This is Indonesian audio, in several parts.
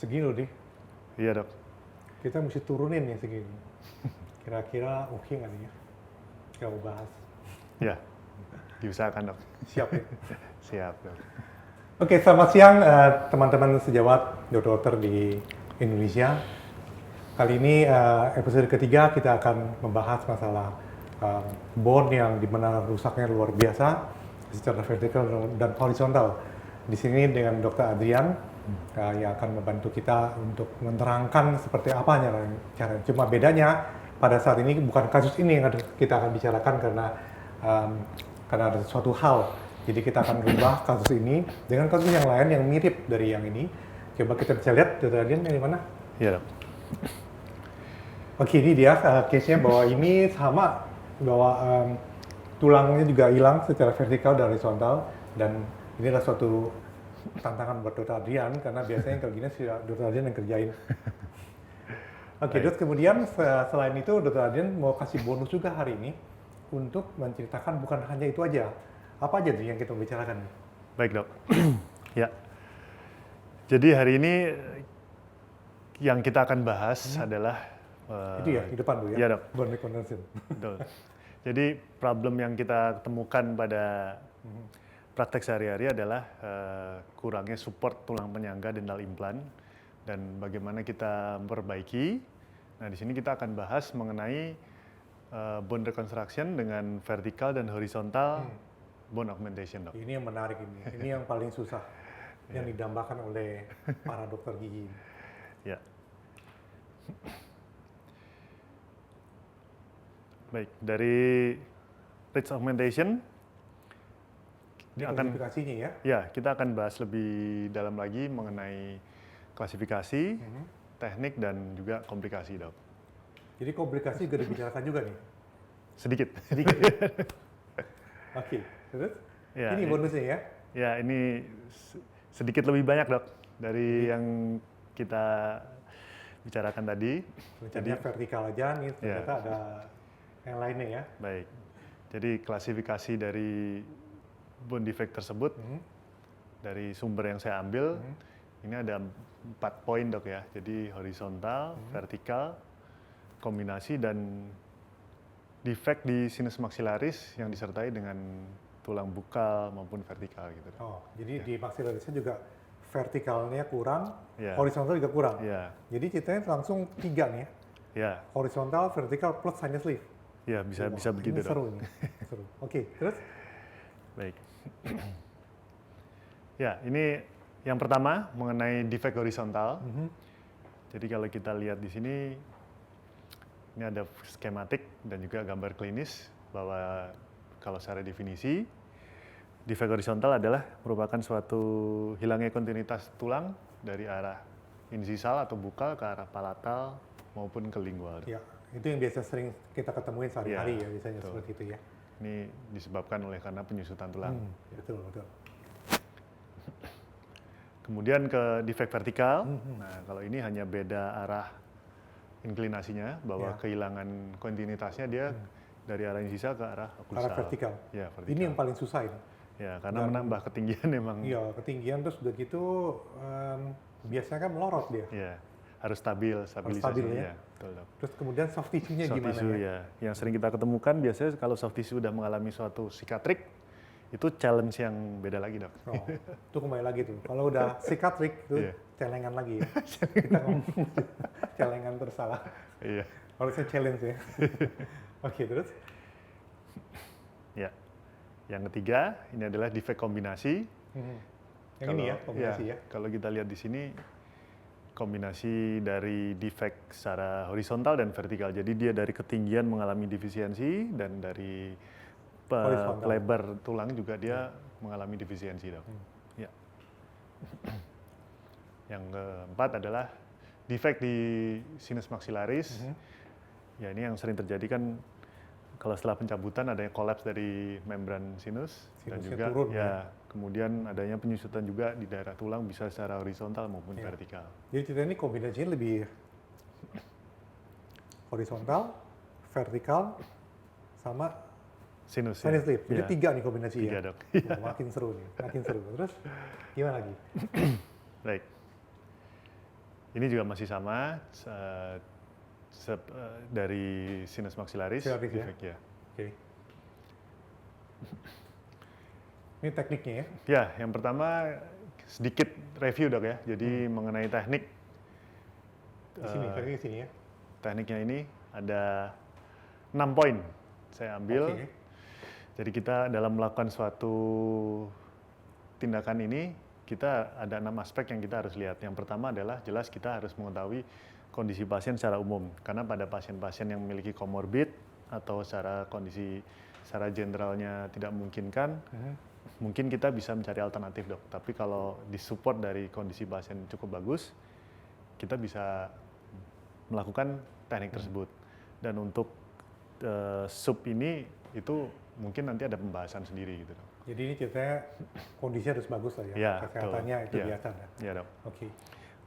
Segini loh nih, Iya dok. kita mesti turunin nih segini. Kira-kira oke nggak nih ya? Kita mau bahas. Ya, diusahakan dok. Siap ya? Siap dok. Oke, selamat siang teman-teman sejawat dokter di Indonesia. Kali ini episode ketiga kita akan membahas masalah bone yang dimana rusaknya luar biasa secara vertikal dan horizontal. Di sini dengan Dr. Adrian yang akan membantu kita untuk menerangkan seperti apa cara. Cuma bedanya pada saat ini bukan kasus ini yang kita akan bicarakan karena ada suatu hal. Jadi kita akan rubah kasus ini dengan kasus yang lain yang mirip dari yang ini. Coba kita bisa lihat Dr. Adrian dari mana? Iya dok. Oke, ini dia case-nya bahwa ini sama, bahwa tulangnya juga hilang secara vertikal dan horizontal, dan ini adalah suatu tantangan buat Dr. Adrian karena biasanya kalau gini sih Dr. Adrian yang kerjain. Oke, terus kemudian selain itu Dr. Adrian mau kasih bonus juga hari ini untuk menceritakan bukan hanya itu aja. Apa aja yang kita bicarakan? Baik dok. Ya. Jadi hari ini yang kita akan bahas adalah itu ya, di depan dulu ya? Iya dok. Bone reconstruction. Betul. Jadi problem yang kita temukan pada praktek sehari-hari adalah kurangnya support tulang penyangga dental implant dan bagaimana kita memperbaiki. Nah, di sini kita akan bahas mengenai bone reconstruction dengan vertikal dan horizontal bone augmentation, dok. Ini yang menarik ini. Ini yang paling susah yang didambakan oleh para dokter gigi. Ya. Baik, dari ridge augmentation Ini klasifikasinya ya? Ya, kita akan bahas lebih dalam lagi mengenai klasifikasi, teknik, dan juga komplikasi, dok. Jadi komplikasi juga dibicarakan juga nih? Sedikit. Sedikit ya? Oke, terus? Ya, ini bonusnya ya? Ya, ini sedikit lebih banyak, dok, dari yang kita bicarakan tadi. Rencananya vertikal aja nih, ternyata ada yang lainnya ya? Baik, jadi klasifikasi dari bone defect tersebut dari sumber yang saya ambil ini ada 4 poin, dok ya. Jadi horizontal, vertikal, kombinasi, dan defect di sinus maxillaris yang disertai dengan tulang bukal maupun vertikal gitu, dok. Oh, jadi di maxillarisnya juga vertikalnya kurang, Ya. horizontal juga kurang. Ya. Jadi ceritanya langsung 3 nih ya? Ya, Horizontal, vertikal, plus sinus sleeve. ya bisa begitu, ini dok. seru nih. Seru. Oke, terus? Baik. Ya, ini yang pertama mengenai defect horizontal. Jadi kalau kita lihat di sini, ini ada skematik dan juga gambar klinis bahwa kalau secara definisi, defect horizontal adalah merupakan suatu hilangnya kontinuitas tulang dari arah insisal atau bukal ke arah palatal maupun ke lingual. Ya, itu yang biasa sering kita ketemuin sehari-hari ya, biasanya betul. seperti itu ya. Ini disebabkan oleh karena penyusutan tulang. Betul, betul. Kemudian ke defect vertikal. Nah, kalau ini hanya beda arah inklinasinya, bahwa kehilangan kontinuitasnya dia dari arah insisa ke arah oklusal. Arah vertikal. Ya, vertikal. Ini yang paling susah ini. Ya, karena menambah ketinggian memang. Iya, ketinggian terus udah gitu biasanya kan melorot dia. Ya, harus stabilisasi. stabil ya. Betul, dok. Terus kemudian soft tissue-nya Soft gimana tissue ya? yang sering kita ketemukan biasanya kalau soft tissue sudah mengalami suatu sikatrik, itu challenge yang beda lagi, dok. Oh, itu kembali lagi tuh. Kalau udah sikatrik itu celengan lagi ya. Kita ngomong celengan tersalah. Iya. Harusnya challenge ya. Oke, terus? Ya. Yang ketiga, ini adalah defect kombinasi. Yang ini ya, kombinasi ya. Kalau kita lihat di sini, kombinasi dari defect secara horizontal dan vertikal. Jadi dia dari ketinggian mengalami defisiensi dan dari lebar tulang juga dia mengalami defisiensi, dok. Ya. Yang keempat adalah defect di sinus maxillaris. Ya, ini yang sering terjadi kan kalau setelah pencabutan adanya kolaps dari membran sinus dan juga turun, kemudian adanya penyusutan juga di daerah tulang bisa secara horizontal maupun vertikal. Jadi kita ini kombinasinya lebih horizontal, vertikal, sama sinus. sinus sleeve. Jadi 3 nih kombinasi ya. 3, dok. Oh, makin seru nih, makin seru. Terus gimana lagi? Baik. Ini juga masih sama dari sinus maxillaris. Maxillaris ya? defect, ya. Oke. Ini tekniknya ya? Ya, yang pertama sedikit review dok ya. Jadi mengenai teknik. Di sini, tekniknya di sini ya? Tekniknya ini ada 6 poin saya ambil. Oke. Jadi kita dalam melakukan suatu tindakan ini, kita ada 6 aspek yang kita harus lihat. Yang pertama adalah jelas kita harus mengetahui kondisi pasien secara umum. Karena pada pasien-pasien yang memiliki komorbid atau secara kondisi secara generalnya tidak memungkinkan, mungkin kita bisa mencari alternatif dok. Tapi kalau disupport dari kondisi pasien cukup bagus, kita bisa melakukan teknik tersebut. Dan untuk sub ini itu mungkin nanti ada pembahasan sendiri gitu dok. Jadi ini ceritanya kondisi harus bagus lah ya? Ya, Kesehatannya betul. itu Ya. biasa ya? Ya dok. Oke.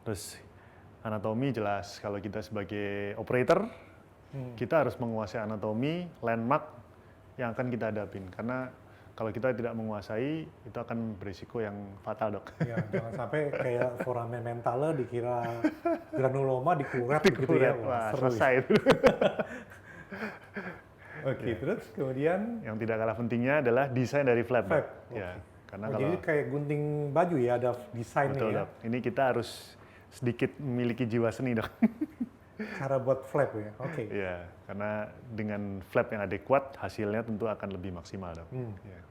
Terus anatomi jelas kalau kita sebagai operator, kita harus menguasai anatomi, landmark yang akan kita hadapin. Karena kalau kita tidak menguasai, itu akan berisiko yang fatal dok. Ya, jangan sampai kayak foramen mentale dikira granuloma dikuret gitu ya. Wah, seru. selesai itu. Oke, terus kemudian Yang tidak kalah pentingnya adalah desain dari flap. Dok. flap. Ya, karena Oh, kalau jadi kayak gunting baju ya, ada desainnya betul ya. dok, ini kita harus sedikit memiliki jiwa seni dok. Cara buat flap ya. Oke. Ya, karena dengan flap yang adekuat hasilnya tentu akan lebih maksimal dok. Ya.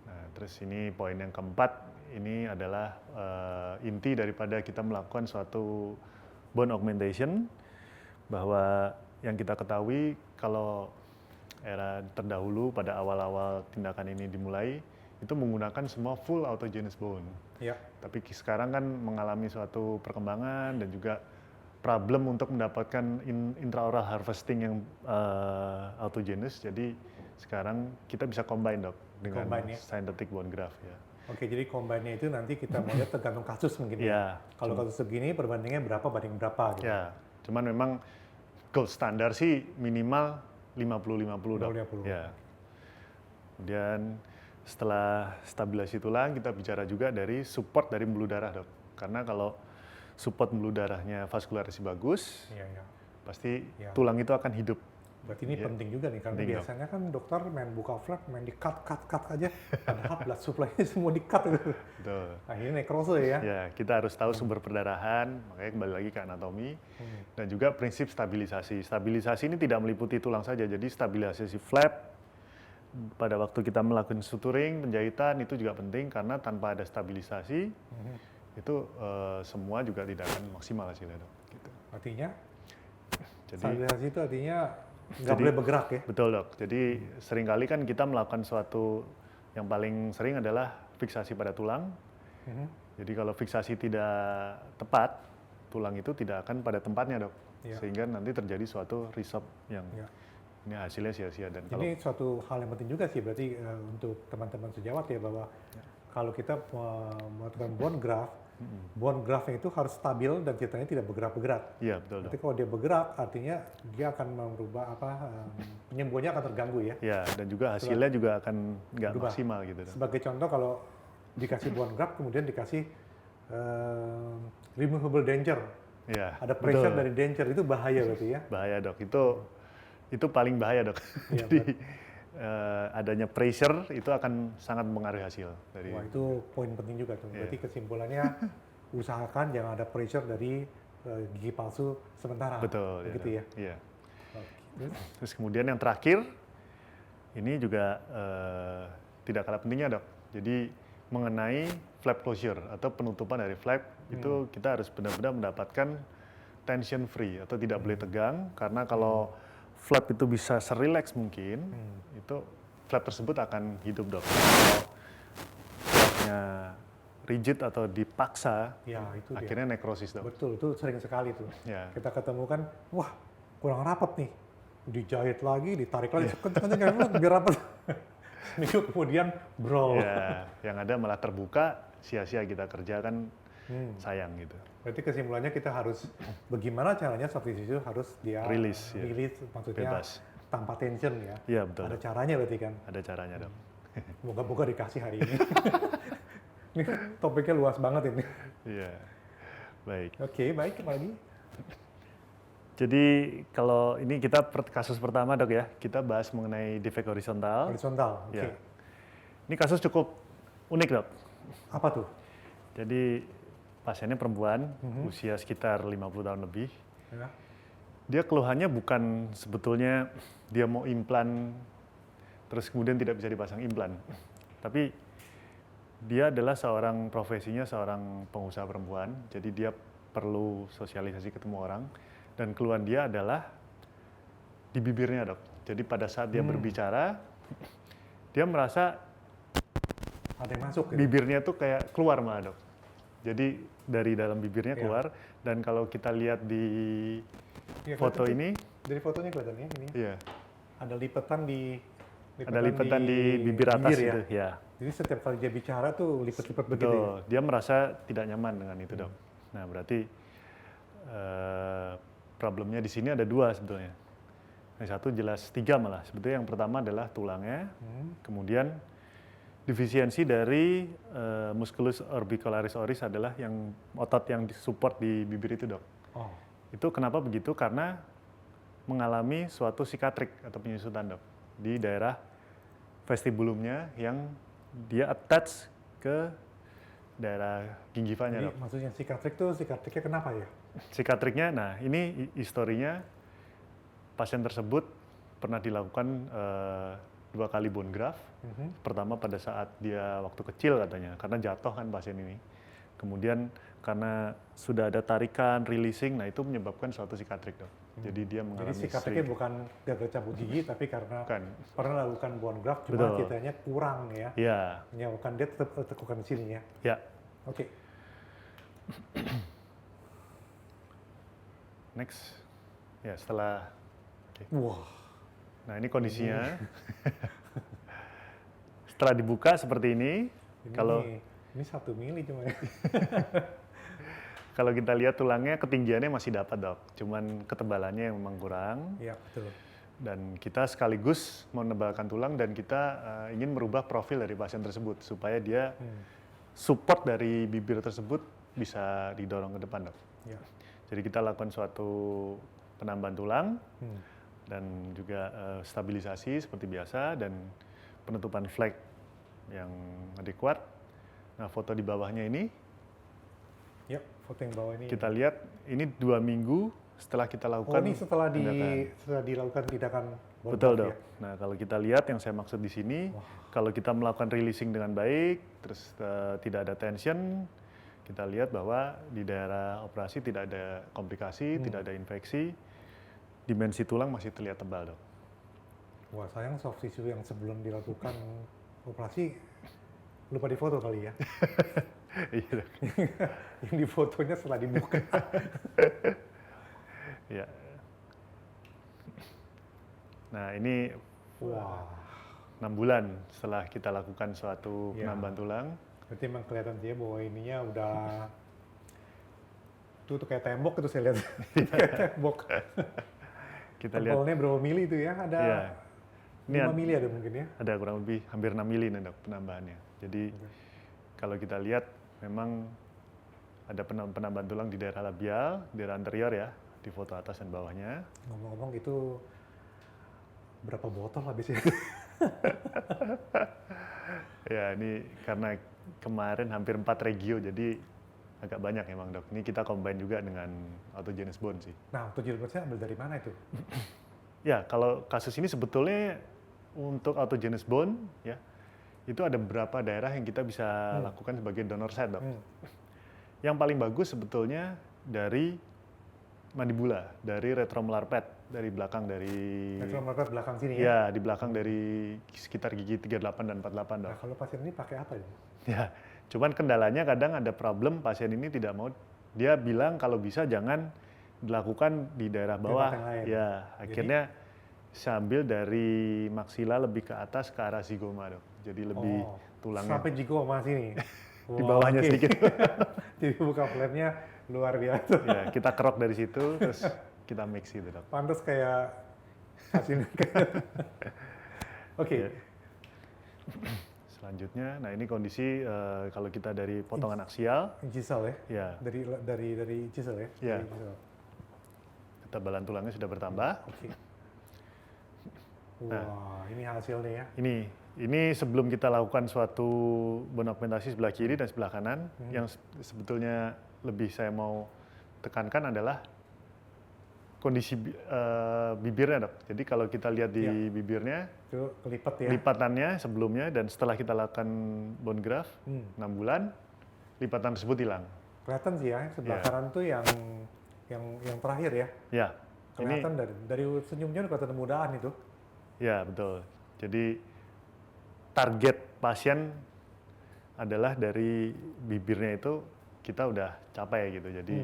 Nah, terus ini poin yang keempat, ini adalah inti daripada kita melakukan suatu bone augmentation, bahwa yang kita ketahui kalau era terdahulu pada awal-awal tindakan ini dimulai, itu menggunakan semua full autogenous bone. Ya. Tapi sekarang kan mengalami suatu perkembangan dan juga problem untuk mendapatkan intraoral harvesting yang autogenous. Jadi sekarang kita bisa combine dok dengan Combine, ya? synthetic bone graft ya. Oke, jadi combine-nya itu nanti kita mau lihat tergantung kasus mungkin. Ya, Kalau kasus segini perbandingannya berapa banding berapa gitu. ya. Cuman memang gold standar sih minimal 50-50 dok. 50-50. Ya. Kemudian setelah stabilisasi tulang kita bicara juga dari support dari pembuluh darah dok. Karena kalau support pembuluh darahnya vaskularisasi bagus, Iya, iya. pasti Ya. tulang itu akan hidup. Berarti ini Iya. penting juga nih, karena Penting, dok. biasanya kan dokter main buka flap, main di cut aja, padahal blood supply-nya semua di cut gitu. Betul. Akhirnya nekrose ya. Ya, kita harus tahu sumber perdarahan, makanya kembali lagi ke anatomi, dan juga prinsip stabilisasi. Stabilisasi ini tidak meliputi tulang saja, jadi stabilisasi flap, pada waktu kita melakukan suturing, penjahitan, itu juga penting, karena tanpa ada stabilisasi, itu semua juga tidak akan maksimal hasilnya dok. Gitu. Artinya, Jadi, stabilisasi itu artinya nggak Jadi- boleh bergerak ya. betul dok, jadi seringkali kan kita melakukan suatu, yang paling sering adalah fiksasi pada tulang. Jadi kalau fiksasi tidak tepat, tulang itu tidak akan pada tempatnya dok, Iya. sehingga nanti terjadi suatu resorb yang Iya. ini hasilnya sia-sia. Dan kalau Ini suatu hal yang penting juga sih, berarti untuk teman-teman sejawat ya, bahwa kalau kita melakukan bone graft itu harus stabil dan ceritanya tidak bergerak-gerak. iya betul dok, Nanti kalau dia bergerak, artinya dia akan merubah penyembuhannya akan terganggu ya. ya, dan juga hasilnya juga akan nggak Berubah. maksimal gitu dok. Sebagai contoh, kalau dikasih bone graft kemudian dikasih removable denture, Iya, ada pressure betul. dari denture, itu bahaya berarti ya. Bahaya dok, itu paling bahaya dok. Iya, Jadi adanya pressure itu akan sangat mempengaruhi hasil dari. Wah, itu poin penting juga tuh. Berarti kesimpulannya usahakan jangan ada pressure dari gigi palsu sementara. Betul, Begitu ya. dok. Iya. Oke. Terus kemudian yang terakhir, ini juga tidak kalah pentingnya dok. Jadi mengenai flap closure atau penutupan dari flap, itu kita harus benar-benar mendapatkan tension free atau tidak boleh tegang, karena kalau flap itu bisa serelax mungkin, itu flap tersebut akan hidup dok. Kalau flapnya rigid atau dipaksa, Ya, itu dia. akhirnya nekrosis dok. Betul, itu sering sekali tuh. Ya. Kita ketemu kan, wah kurang rapat nih. Dijahit lagi, ditarik lagi, kenceng-kenceng biar rapat. Seminggu kemudian brawl. Ya, yang ada malah terbuka, sia-sia kita kerja kan, sayang gitu. Berarti kesimpulannya kita harus bagaimana caranya soft tissue harus dia Rilis, ya. rilis, maksudnya Bebas. tanpa tension ya. Iya betul. Ada Dok. caranya berarti kan. Ada caranya dok. Moga-moga dikasih hari ini. Ini topiknya luas banget ini. Iya. Baik. Oke, baik kembali. Jadi kalau ini kita kasus pertama dok ya, kita bahas mengenai defek horizontal. Horizontal, oke. Ya. Ini kasus cukup unik dok. Apa tuh? Jadi pasiennya perempuan, usia sekitar 50 tahun lebih. Ya. Dia keluhannya bukan sebetulnya dia mau implan, terus kemudian tidak bisa dipasang implan. Tapi dia adalah profesinya seorang pengusaha perempuan, jadi dia perlu sosialisasi ketemu orang. Dan keluhan dia adalah di bibirnya dok. Jadi pada saat dia berbicara, dia merasa Ada yang masuk gitu? bibirnya tuh kayak keluar malah dok. Jadi dari dalam bibirnya Iya. keluar. Dan kalau kita lihat di Ya, foto kelihatan ini, sih. Dari fotonya kelihatan ya, ini. iya, Ada lipatan di ada lipatan di bibir atas ya. itu, ya. Jadi setiap kali dia bicara tuh lipet-lipet begitu ya. Betul, dia merasa tidak nyaman dengan itu dok. Nah berarti problemnya di sini ada dua sebetulnya. Yang satu jelas tiga malah. Sebetulnya yang pertama adalah tulangnya, kemudian defisiensi dari musculus orbicularis oris adalah yang otot yang disupport di bibir itu dok. Oh, Itu kenapa begitu? Karena mengalami suatu sikatrik atau penyusutan dok di daerah vestibulumnya yang dia attach ke daerah gingiva-nya jadi dok. maksudnya sikatriknya kenapa ya? Sikatriknya, nah ini historinya pasien tersebut pernah dilakukan 2 kali bone graft. Pertama pada saat dia waktu kecil katanya, karena jatuh kan pasien ini. Kemudian karena sudah ada tarikan, releasing, nah itu menyebabkan suatu sikatrik dok. Jadi dia mengalami Jadi sikatriknya bukan gagal cabut gigi, tapi karena Bukan. pernah lakukan bone graft, cuma Betul. kitanya kurang ya. Ya, Menyebabkan dia tetap tekukan di sini ya. ya. Oke. Next. Ya setelah, Wah, nah ini kondisinya. Setelah dibuka seperti ini, ini 1 mili cuma ya. kalau kita lihat tulangnya ketinggiannya masih dapat dok, cuman ketebalannya yang memang kurang. Iya, betul. Dan kita sekaligus menebalkan tulang dan kita ingin merubah profil dari pasien tersebut supaya dia support dari bibir tersebut bisa didorong ke depan dok. Ya. Jadi kita lakukan suatu penambahan tulang dan juga stabilisasi seperti biasa dan penutupan flek yang adekuat. Nah foto di bawahnya ini Ya, foto yang bawah ini. kita lihat ini 2 minggu setelah kita Oh, lakukan ini setelah tindakan. dilakukan tindakan bone Betul graft dok. Nah kalau kita lihat yang saya maksud di sini, kalau kita melakukan releasing dengan baik, terus tidak ada tension, kita lihat bahwa di daerah operasi tidak ada komplikasi, tidak ada infeksi, dimensi tulang masih terlihat tebal dok. Wah, sayang soft tissue yang sebelum dilakukan operasi lupa difoto kali ya. Iya dok. Yang di fotonya setelah dibuka. Ya. Nah ini Wah, 6 bulan setelah kita lakukan suatu Ya. penambahan tulang. berarti emang kelihatan dia bahwa ininya udah itu tuh kayak tembok itu saya lihat. Kayak tembok. Kita lihat Tebelnya berapa mili itu ya? Ada ya, ini 5 mili ada mungkin ya? ada kurang lebih hampir 6 mili nih dok penambahannya. Jadi kalau kita lihat memang ada penambahan tulang di daerah labial, daerah anterior ya, di foto atas dan bawahnya. Ngomong-ngomong itu berapa botol habisnya? Ya ini karena kemarin hampir 4 regio, jadi agak banyak emang dok. Ini kita combine juga dengan autogenous bone sih. Nah, autogenous-nya ambil dari mana itu? Ya kalau kasus ini sebetulnya untuk autogenous bone ya, itu ada beberapa daerah yang kita bisa lakukan sebagai donor set dok. Yang paling bagus sebetulnya dari mandibula, dari retromolar pad, dari belakang dari Retromolar belakang sini ya? ya di belakang dari sekitar gigi 38 dan 48 dok. Nah, kalau pasien ini pakai apa ini? Ya, cuman kendalanya kadang ada problem pasien ini tidak mau, dia bilang kalau bisa jangan dilakukan di daerah bawah. tempat yang lain. Ya, akhirnya sambil dari maksila lebih ke atas ke arah zigoma dok. Jadi lebih tulangnya Sampai zigoma sini. di bawahnya Oke. sedikit. Jadi buka flapnya luar biasa. Ya, kita kerok dari situ terus kita mix gitu dok. Pantas kayak hasilnya kayak. Oke. Ya. Selanjutnya, nah ini kondisi kalau kita dari potongan aksial, Gisel ya? ya Dari Gisel ya? Ya. Dari Gisel. ketebalan tulangnya sudah bertambah. Oke. Wah, ini hasilnya ya. Ini sebelum kita lakukan suatu bone augmentasi sebelah kiri dan sebelah kanan, yang sebetulnya lebih saya mau tekankan adalah kondisi bibirnya, Dok. Jadi kalau kita lihat di bibirnya, Itu kelipat ya. lipatannya sebelumnya dan setelah kita lakukan bone graft 6 bulan, lipatan tersebut hilang. Kelihatan sih ya, sebelah Ya. kanan tuh yang terakhir ya. Ya, Kelihatan dari senyumnya udah kelihatan mudahan itu. ya betul. Jadi target pasien adalah dari bibirnya itu kita udah capai gitu. Jadi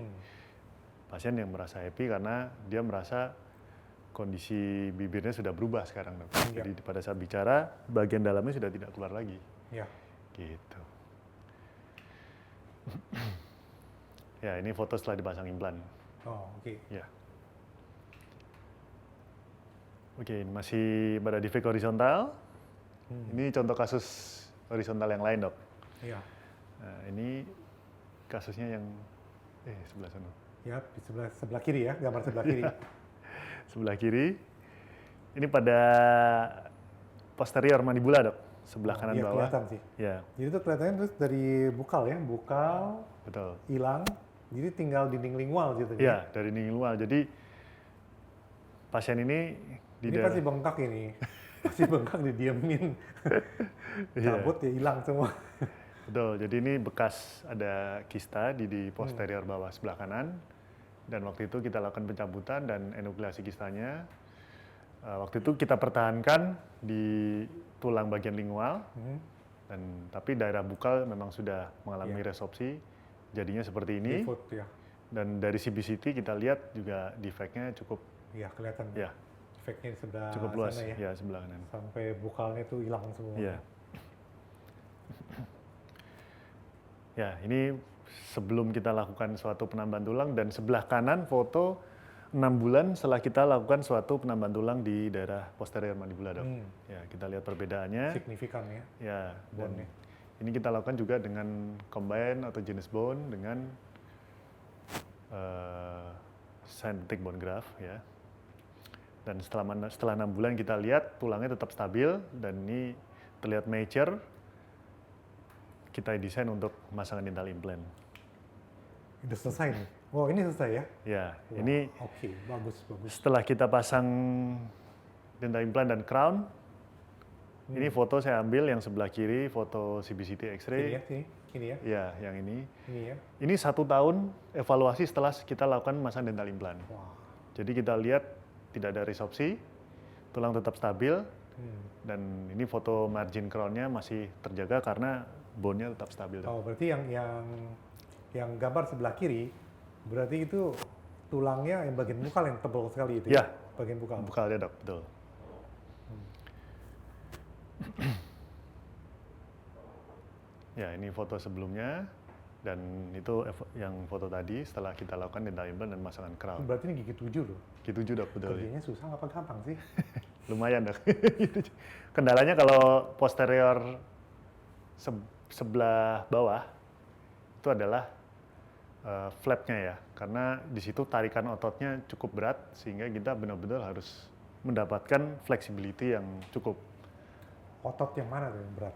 pasien yang merasa happy karena dia merasa kondisi bibirnya sudah berubah sekarang, Dok. Iya. Jadi pada saat bicara bagian dalamnya sudah tidak keluar lagi. Ya. Gitu. Ya, ini foto setelah dipasang implan. Oh, oke. Ya. Oke, masih pada defect horizontal. Ini contoh kasus horizontal yang lain, Dok. Iya. Nah, ini kasusnya yang sebelah sana. Ya, di sebelah kiri ya, gambar sebelah kiri. Sebelah kiri. Ini pada posterior mandibula, Dok. Sebelah kanan Iya, bawah. kelihatan sih. Ya, Jadi itu kelihatannya terus dari bukal ya, bukal betul. hilang. Jadi tinggal dinding lingual gitu. Ya, dari dinding luar. Jadi pasien ini di Ini daerah pasti bengkak ini. Pasti bengkak didiemin. Cabut ya hilang semua. betul. Jadi ini bekas ada kista di posterior bawah sebelah kanan. Dan waktu itu kita lakukan pencabutan dan enukleasi kistanya. Waktu itu kita pertahankan di tulang bagian lingual. Tapi daerah bukal memang sudah mengalami resopsi. Jadinya seperti ini. Pivot ya. Dan dari CBCT kita lihat juga defeknya cukup Iya, kelihatan. ya Efeknya di sebelah cukup luas sana ya. ya sebelah kanan. Sampai bukalnya itu hilang semua. Iya. Ya, ini sebelum kita lakukan suatu penambahan tulang dan sebelah kanan foto 6 bulan setelah kita lakukan suatu penambahan tulang di daerah posterior mandibula, Dok. Ya, kita lihat perbedaannya. Signifikan ya. Ya, dan Bone-nya. ini kita lakukan juga dengan combine atau jenis bone dengan synthetic bone graft ya. Dan setelah 6 bulan kita lihat tulangnya tetap stabil dan ini terlihat mature. Kita desain untuk pemasangan dental implant. Udah selesai nih. Oh, ini selesai ya? Ya, Wah, ini Oke, bagus. setelah kita pasang dental implant dan crown, ini foto saya ambil yang sebelah kiri, foto CBCT X-ray. Ini ya, ini ya. Ya, yang ini. Ini ya. Ini 1 tahun evaluasi setelah kita lakukan pemasangan dental implant. Wah. Jadi kita lihat tidak ada resopsi, tulang tetap stabil, dan ini foto margin crown-nya masih terjaga karena bone-nya tetap stabil. Oh, berarti yang gambar sebelah kiri, berarti itu tulangnya yang bagian bukal yang tebal sekali itu Ya. Bagian bukal. Bukalnya, Dok, betul. Ya, ini foto sebelumnya dan itu yang foto tadi setelah kita lakukan dental implant dan pemasangan crown. Berarti ini gigi 7 loh. Gigi 7, Dok, betul. Kerjanya susah apa gampang sih? Lumayan, Dok. Kendalanya kalau posterior sebelah bawah itu adalah flapnya ya, karena di situ tarikan ototnya cukup berat sehingga kita benar-benar harus mendapatkan flexibility yang cukup. Otot yang mana tuh yang berat?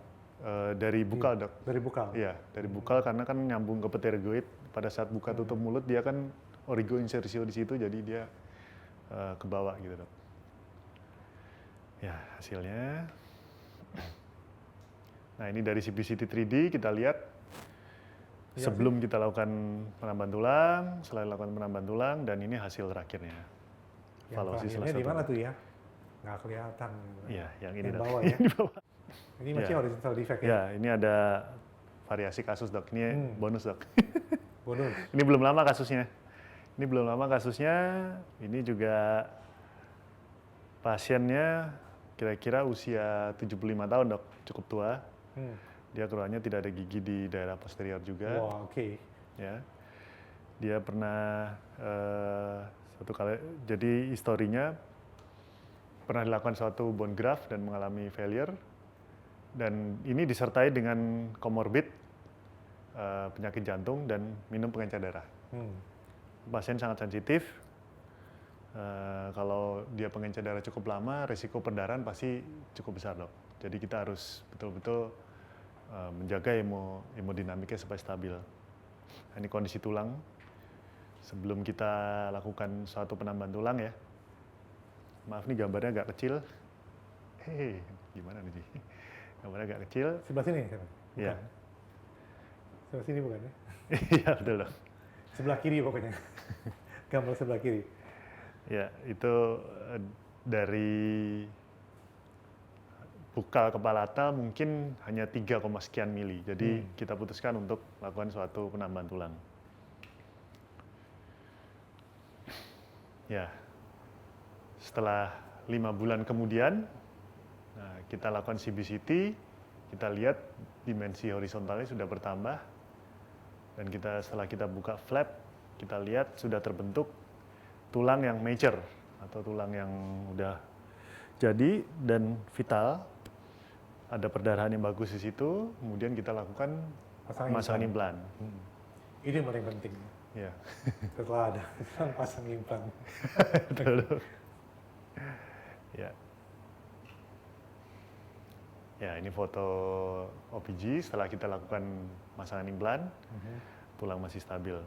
Dari bukal, Dok. Dari bukal? Iya, dari bukal karena kan nyambung ke pterygoid. Pada saat buka tutup mulut dia kan origo insertio di situ, jadi dia ke bawah gitu, Dok. Ya, hasilnya. Nah, ini dari CBCT 3D kita lihat sebelum kita lakukan penambahan tulang, setelah lakukan penambahan tulang, dan ini hasil terakhirnya. Yang Evaluasi terakhirnya salah di mana satu. tuh ya? Nggak kelihatan. Iya, yang ini, Yang Dok. bawah ya? Di bawah. Ini masih Ya. horizontal defect ya? Ya, ini ada variasi kasus, Dok. Ini bonus, Dok. Bonus. Ini belum lama kasusnya. Ini belum lama kasusnya. Ini juga pasiennya kira-kira usia 75 tahun, Dok. Cukup tua. Dia keluarnya tidak ada gigi di daerah posterior juga. Wah, oke. Ya. Dia pernah satu kali, jadi historinya pernah dilakukan suatu bone graft dan mengalami failure. Dan ini disertai dengan komorbid, penyakit jantung dan minum pengencer darah. Pasien sangat sensitif. Kalau dia pengencer darah cukup lama, risiko perdarahan pasti cukup besar, dok. Jadi kita harus betul-betul menjaga hemodinamiknya supaya stabil. Nah, ini kondisi tulang. Sebelum kita lakukan suatu penambahan tulang ya. Maaf nih gambarnya agak kecil. Gimana nih? Gambarnya agak kecil. Sebelah sini, bukan? Iya. Sebelah sini bukan ya? Iya betul, dok. Sebelah kiri pokoknya. Gambar sebelah kiri. Ya, itu dari bukal kepala atas mungkin hanya 3, sekian mili. Jadi kita putuskan untuk melakukan suatu penambahan tulang. Ya, setelah 5 bulan kemudian, nah, kita lakukan CBCT, kita lihat dimensi horizontalnya sudah bertambah, dan setelah kita buka flap, kita lihat sudah terbentuk tulang yang mature atau tulang yang udah jadi dan vital, ada perdarahan yang bagus di situ, kemudian kita lakukan pemasangan implan. Ini yang paling penting. Ya. Setelah ada pasang implan. Betul. Ya. Ya, ini foto OPG setelah kita lakukan pemasangan implan, tulang masih stabil.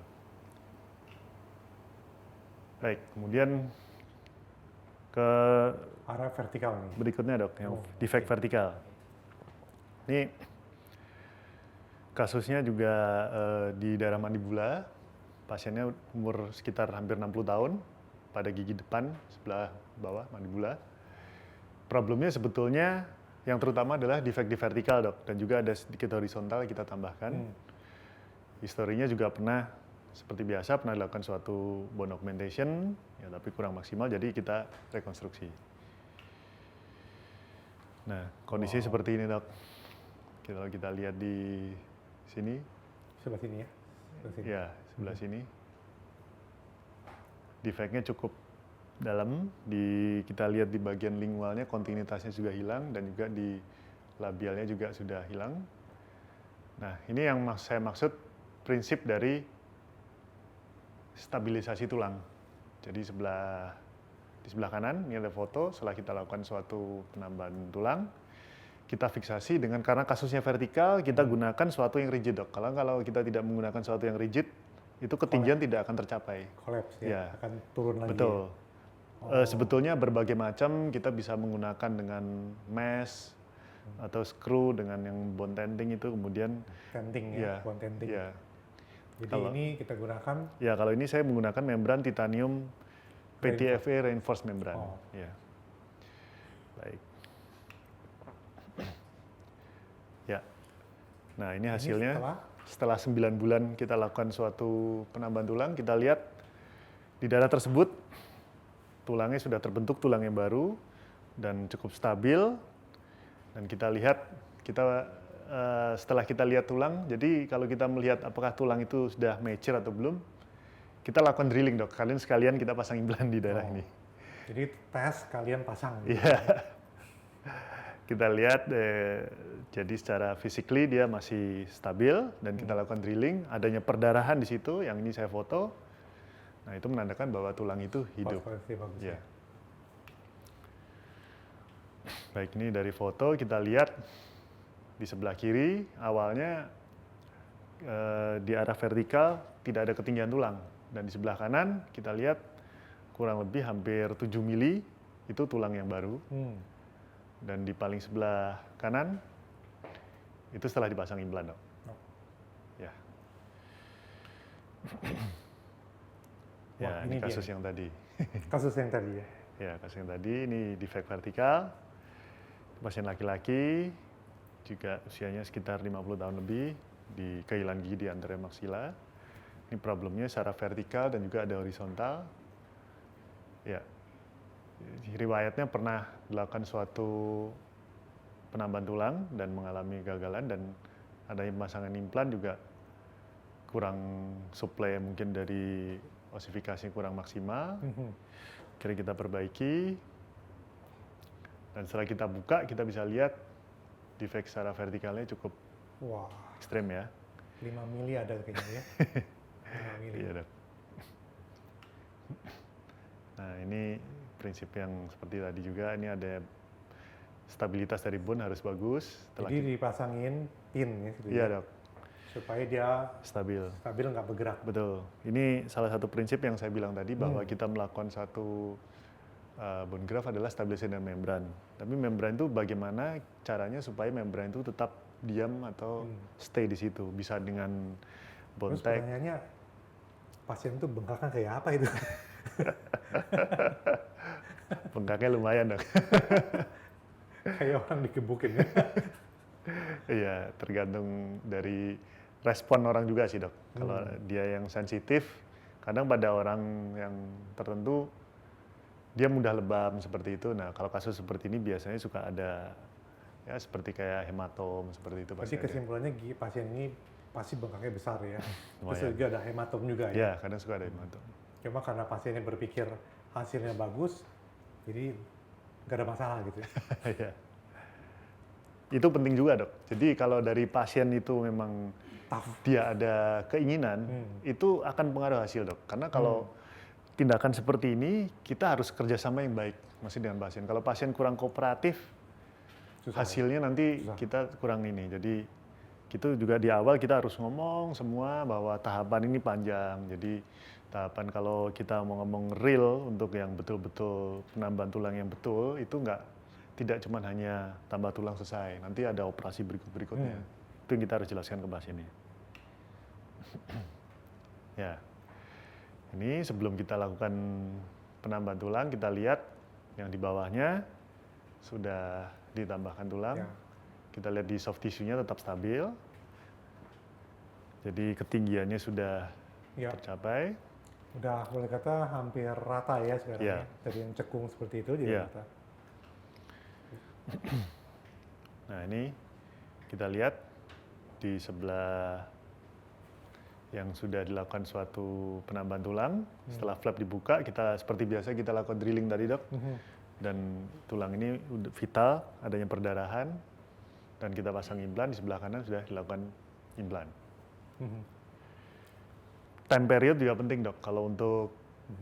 Baik, kemudian ke arah vertikal nih. Berikutnya, dok, yang defect vertikal. Ini kasusnya juga di daerah mandibula. Pasiennya umur sekitar hampir 60 tahun, pada gigi depan sebelah bawah mandibula. Problemnya sebetulnya yang terutama adalah defect di vertikal, dok, dan juga ada sedikit horizontal kita tambahkan. Historinya juga seperti biasa pernah dilakukan suatu bone augmentation, ya, tapi kurang maksimal, jadi kita rekonstruksi. Nah, kondisi seperti ini, dok. Kalau kita lihat di sini. Sebelah sini ya? Sebelah sini. Ya, sebelah sini. Defeknya cukup dalam. Kita lihat di bagian lingualnya kontinuitasnya juga hilang, dan juga di labialnya juga sudah hilang. Nah, ini yang saya maksud prinsip dari stabilisasi tulang. Jadi di sebelah kanan ini ada foto setelah kita lakukan suatu penambahan tulang, kita fiksasi karena kasusnya vertikal, kita gunakan suatu yang rigid, dok. Kalau kita tidak menggunakan suatu yang rigid, itu ketinggian tidak akan tercapai. Kolaps ya, akan turun lagi. Betul. Sebetulnya berbagai macam kita bisa menggunakan dengan mesh atau screw dengan yang bone tenting itu, kemudian tenting ya, bone tenting. Ya. Jadi ini kita gunakan? Ya, kalau ini saya menggunakan membran titanium PTFE reinforced membran. Ya. Baik. Ya. Nah, ini hasilnya. Setelah 9 bulan kita lakukan suatu penambahan tulang, kita lihat di daerah tersebut tulangnya sudah terbentuk tulang yang baru dan cukup stabil. Dan kita lihat, setelah kita lihat tulang, jadi kalau kita melihat apakah tulang itu sudah mature atau belum, kita lakukan drilling, dok. Sekalian kita pasang implan di daerah ini. Jadi tes kalian pasang. Iya. Kita lihat, jadi secara physically dia masih stabil, dan kita lakukan drilling, adanya perdarahan di situ, yang ini saya foto. Nah, itu menandakan bahwa tulang itu hidup. Bagus. Ya. Baik, ini dari foto kita lihat di sebelah kiri awalnya di arah vertikal tidak ada ketinggian tulang, dan di sebelah kanan kita lihat kurang lebih hampir 7 mili itu tulang yang baru. Dan di paling sebelah kanan itu setelah dipasang implan, dok. Ya. Ya, ini kasus yang tadi. Kasus yang tadi ya. Ya, kasus yang tadi ini defect vertikal. Pasien laki-laki juga usianya sekitar 50 tahun lebih, kehilangan gigi di anterior maxilla. Ini problemnya secara vertikal dan juga ada horizontal. Ya. Riwayatnya pernah dilakukan suatu penambahan tulang dan mengalami gagalan, dan adanya pemasangan implan juga kurang suplai mungkin dari osifikasi kurang maksimal. Kira kita perbaiki, dan setelah kita buka kita bisa lihat defect secara vertikalnya cukup Wah, ekstrem ya. 5 mili ada kayaknya ya. 5 mili. Iya dok. Nah ini prinsip yang seperti tadi juga, ini ada stabilitas dari bone harus bagus. Jadi dipasangin pin ya, gitu Iya ya, dok, supaya dia stabil. stabil nggak bergerak. Betul. Ini salah satu prinsip yang saya bilang tadi bahwa kita melakukan satu bone graft adalah stabilisasi dan membran. Tapi membran itu bagaimana caranya supaya membran itu tetap diam atau stay di situ. Bisa dengan bone Terus tag. pertanyaannya, pasien itu bengkaknya kayak apa itu? Bengkaknya lumayan dok. Kayak orang dikebukin ya. Iya, tergantung dari respon orang juga sih dok. Kalau dia yang sensitif, kadang pada orang yang tertentu dia mudah lebam seperti itu. Nah kalau kasus seperti ini biasanya suka ada ya seperti kayak hematom seperti itu. Berarti pasti ada. kesimpulannya pasien ini pasti bengkaknya besar ya. Terus Lumayan. juga ada hematom juga ya. Ya kadang suka ada hematom. Cuma karena pasiennya berpikir hasilnya bagus, jadi nggak ada masalah gitu ya. Iya. Itu penting juga dok. Jadi kalau dari pasien itu memang Tough. dia ada keinginan, itu akan pengaruh hasil dok. Karena kalau tindakan seperti ini, kita harus kerjasama yang baik masih dengan pasien. Kalau pasien kurang kooperatif, Susah, hasilnya nanti kita kurang ini. Jadi itu juga di awal kita harus ngomong semua bahwa tahapan ini panjang. Jadi tahapan kalau kita mau ngomong real untuk yang betul-betul penambahan tulang yang betul, itu tidak cuma hanya tambah tulang selesai. Nanti ada operasi berikutnya. Itu yang kita harus jelaskan ke pasiennya. Ya. Ini sebelum kita lakukan penambahan tulang, kita lihat yang di bawahnya sudah ditambahkan tulang. Ya. Kita lihat di soft tissue-nya tetap stabil. Jadi ketinggiannya sudah tercapai. Udah boleh kata hampir rata ya sekarang Ya. ya. Dari yang cekung seperti itu jadi Ya. rata. Nah ini kita lihat di sebelah yang sudah dilakukan suatu penambahan tulang. Setelah flap dibuka, kita seperti biasa kita lakukan drilling tadi dok. Dan tulang ini udah vital, adanya perdarahan. Dan kita pasang implan, di sebelah kanan sudah dilakukan implan. Time period juga penting dok. Kalau untuk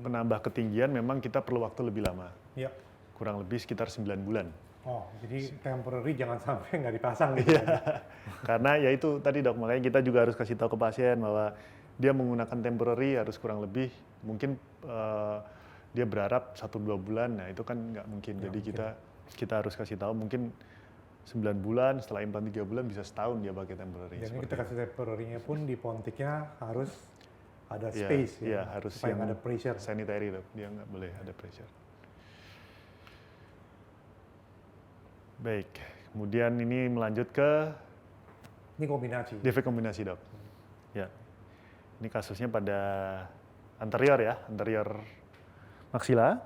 menambah ketinggian memang kita perlu waktu lebih lama. Ya. Kurang lebih sekitar 9 bulan. Oh, jadi temporary jangan sampai nggak dipasang gitu. Karena ya itu tadi dok, makanya kita juga harus kasih tahu ke pasien bahwa dia menggunakan temporary harus kurang lebih mungkin dia berharap 1-2 bulan, nah itu kan nggak mungkin. Jadi kita harus kasih tahu mungkin 9 bulan, setelah implan 3 bulan bisa setahun dia pakai temporary. Jadi kita kasih temporary-nya pun di pontiknya harus ada Iya, space iya, harus supaya yang nggak ada pressure. sanitary dok, dia nggak boleh ada pressure. Baik, kemudian ini melanjut ke Ini kombinasi. defect kombinasi dok. Ya, ini kasusnya pada anterior ya, anterior maksila.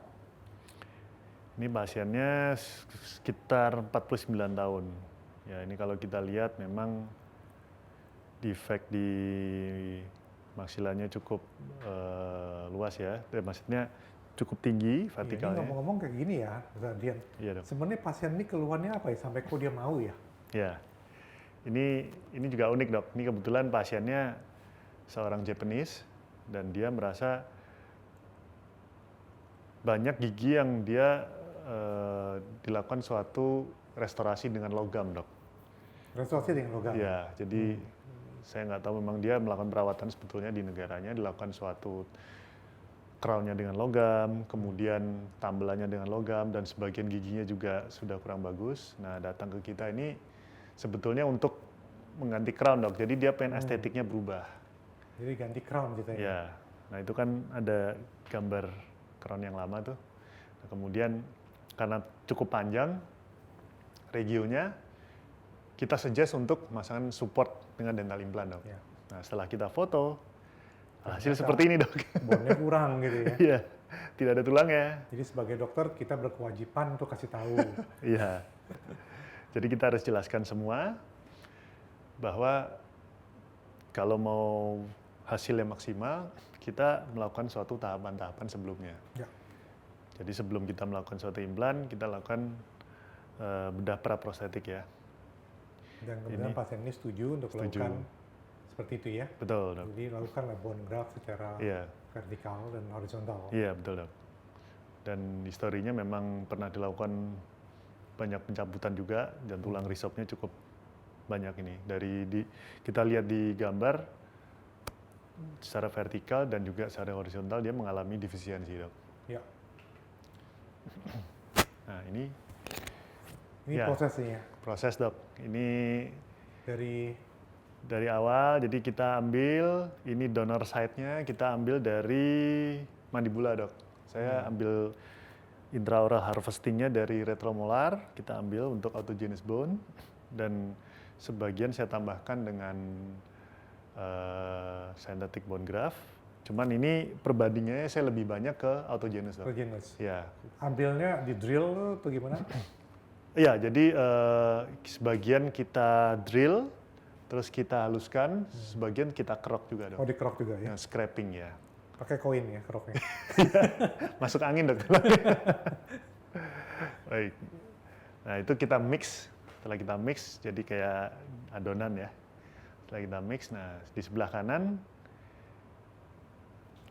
Ini pasiennya sekitar 49 tahun. Ya, ini kalau kita lihat memang defect di maksilanya cukup luas ya. Maksudnya cukup tinggi Ini vertikalnya. ngomong-ngomong kayak gini ya, Ustaz Dian. Iya dok. Sebenarnya pasien ini keluhannya apa ya sampai kok dia mau ya? Ya, ini juga unik dok. Ini kebetulan pasiennya seorang Japanese dan dia merasa banyak gigi yang dia dilakukan suatu restorasi dengan logam dok. Restorasi dengan logam. Ya, jadi saya nggak tahu memang dia melakukan perawatan sebetulnya di negaranya, dilakukan suatu crown-nya dengan logam, kemudian tambelannya dengan logam, dan sebagian giginya juga sudah kurang bagus. Nah, datang ke kita ini sebetulnya untuk mengganti crown dok, jadi dia pengen estetiknya berubah. Jadi ganti crown gitu ya? Ya, nah itu kan ada gambar crown yang lama tuh. Nah, kemudian karena cukup panjang regionya, kita suggest untuk masangkan support dengan dental implant dok. Ya. Nah, setelah kita foto, hasil seperti ini dok. Bone-nya kurang gitu ya? Iya, tidak ada tulangnya. Jadi sebagai dokter kita berkewajiban untuk kasih tahu. Iya. Jadi kita harus jelaskan semua bahwa kalau mau hasilnya maksimal, kita melakukan suatu tahapan-tahapan sebelumnya. Ya. Jadi sebelum kita melakukan suatu implan, kita lakukan bedah praprostetik ya. Dan kemudian pasien ini setuju untuk Setuju. melakukan seperti itu ya. Betul, Dok. Jadi lakukanlah bone graft secara Iya. vertikal dan horizontal. Iya, betul, Dok. Dan historinya memang pernah dilakukan banyak pencabutan juga dan tulang resorpnya cukup banyak ini. Kita lihat di gambar secara vertikal dan juga secara horizontal dia mengalami defisiensi, Dok. Ya. Nah, ini Ini Ya. prosesnya proses, Dok. Ini dari awal, jadi kita ambil, ini donor site-nya kita ambil dari mandibula, Dok. Saya ambil intraoral harvesting-nya dari retromolar, kita ambil untuk autogenous bone, dan sebagian saya tambahkan dengan synthetic bone graft. Cuman ini perbandingannya saya lebih banyak ke autogenous, Dok. autogenous. Ya, Ambilnya di drill atau gimana? iya, jadi sebagian kita drill, terus kita haluskan, sebagian kita kerok juga, Dok. Oh, di kerok juga ya. Yang scraping ya. Pakai koin ya keroknya. Masuk angin, Dok. Baik. Nah, itu kita mix. Setelah kita mix, jadi kayak adonan ya. Setelah kita mix, nah di sebelah kanan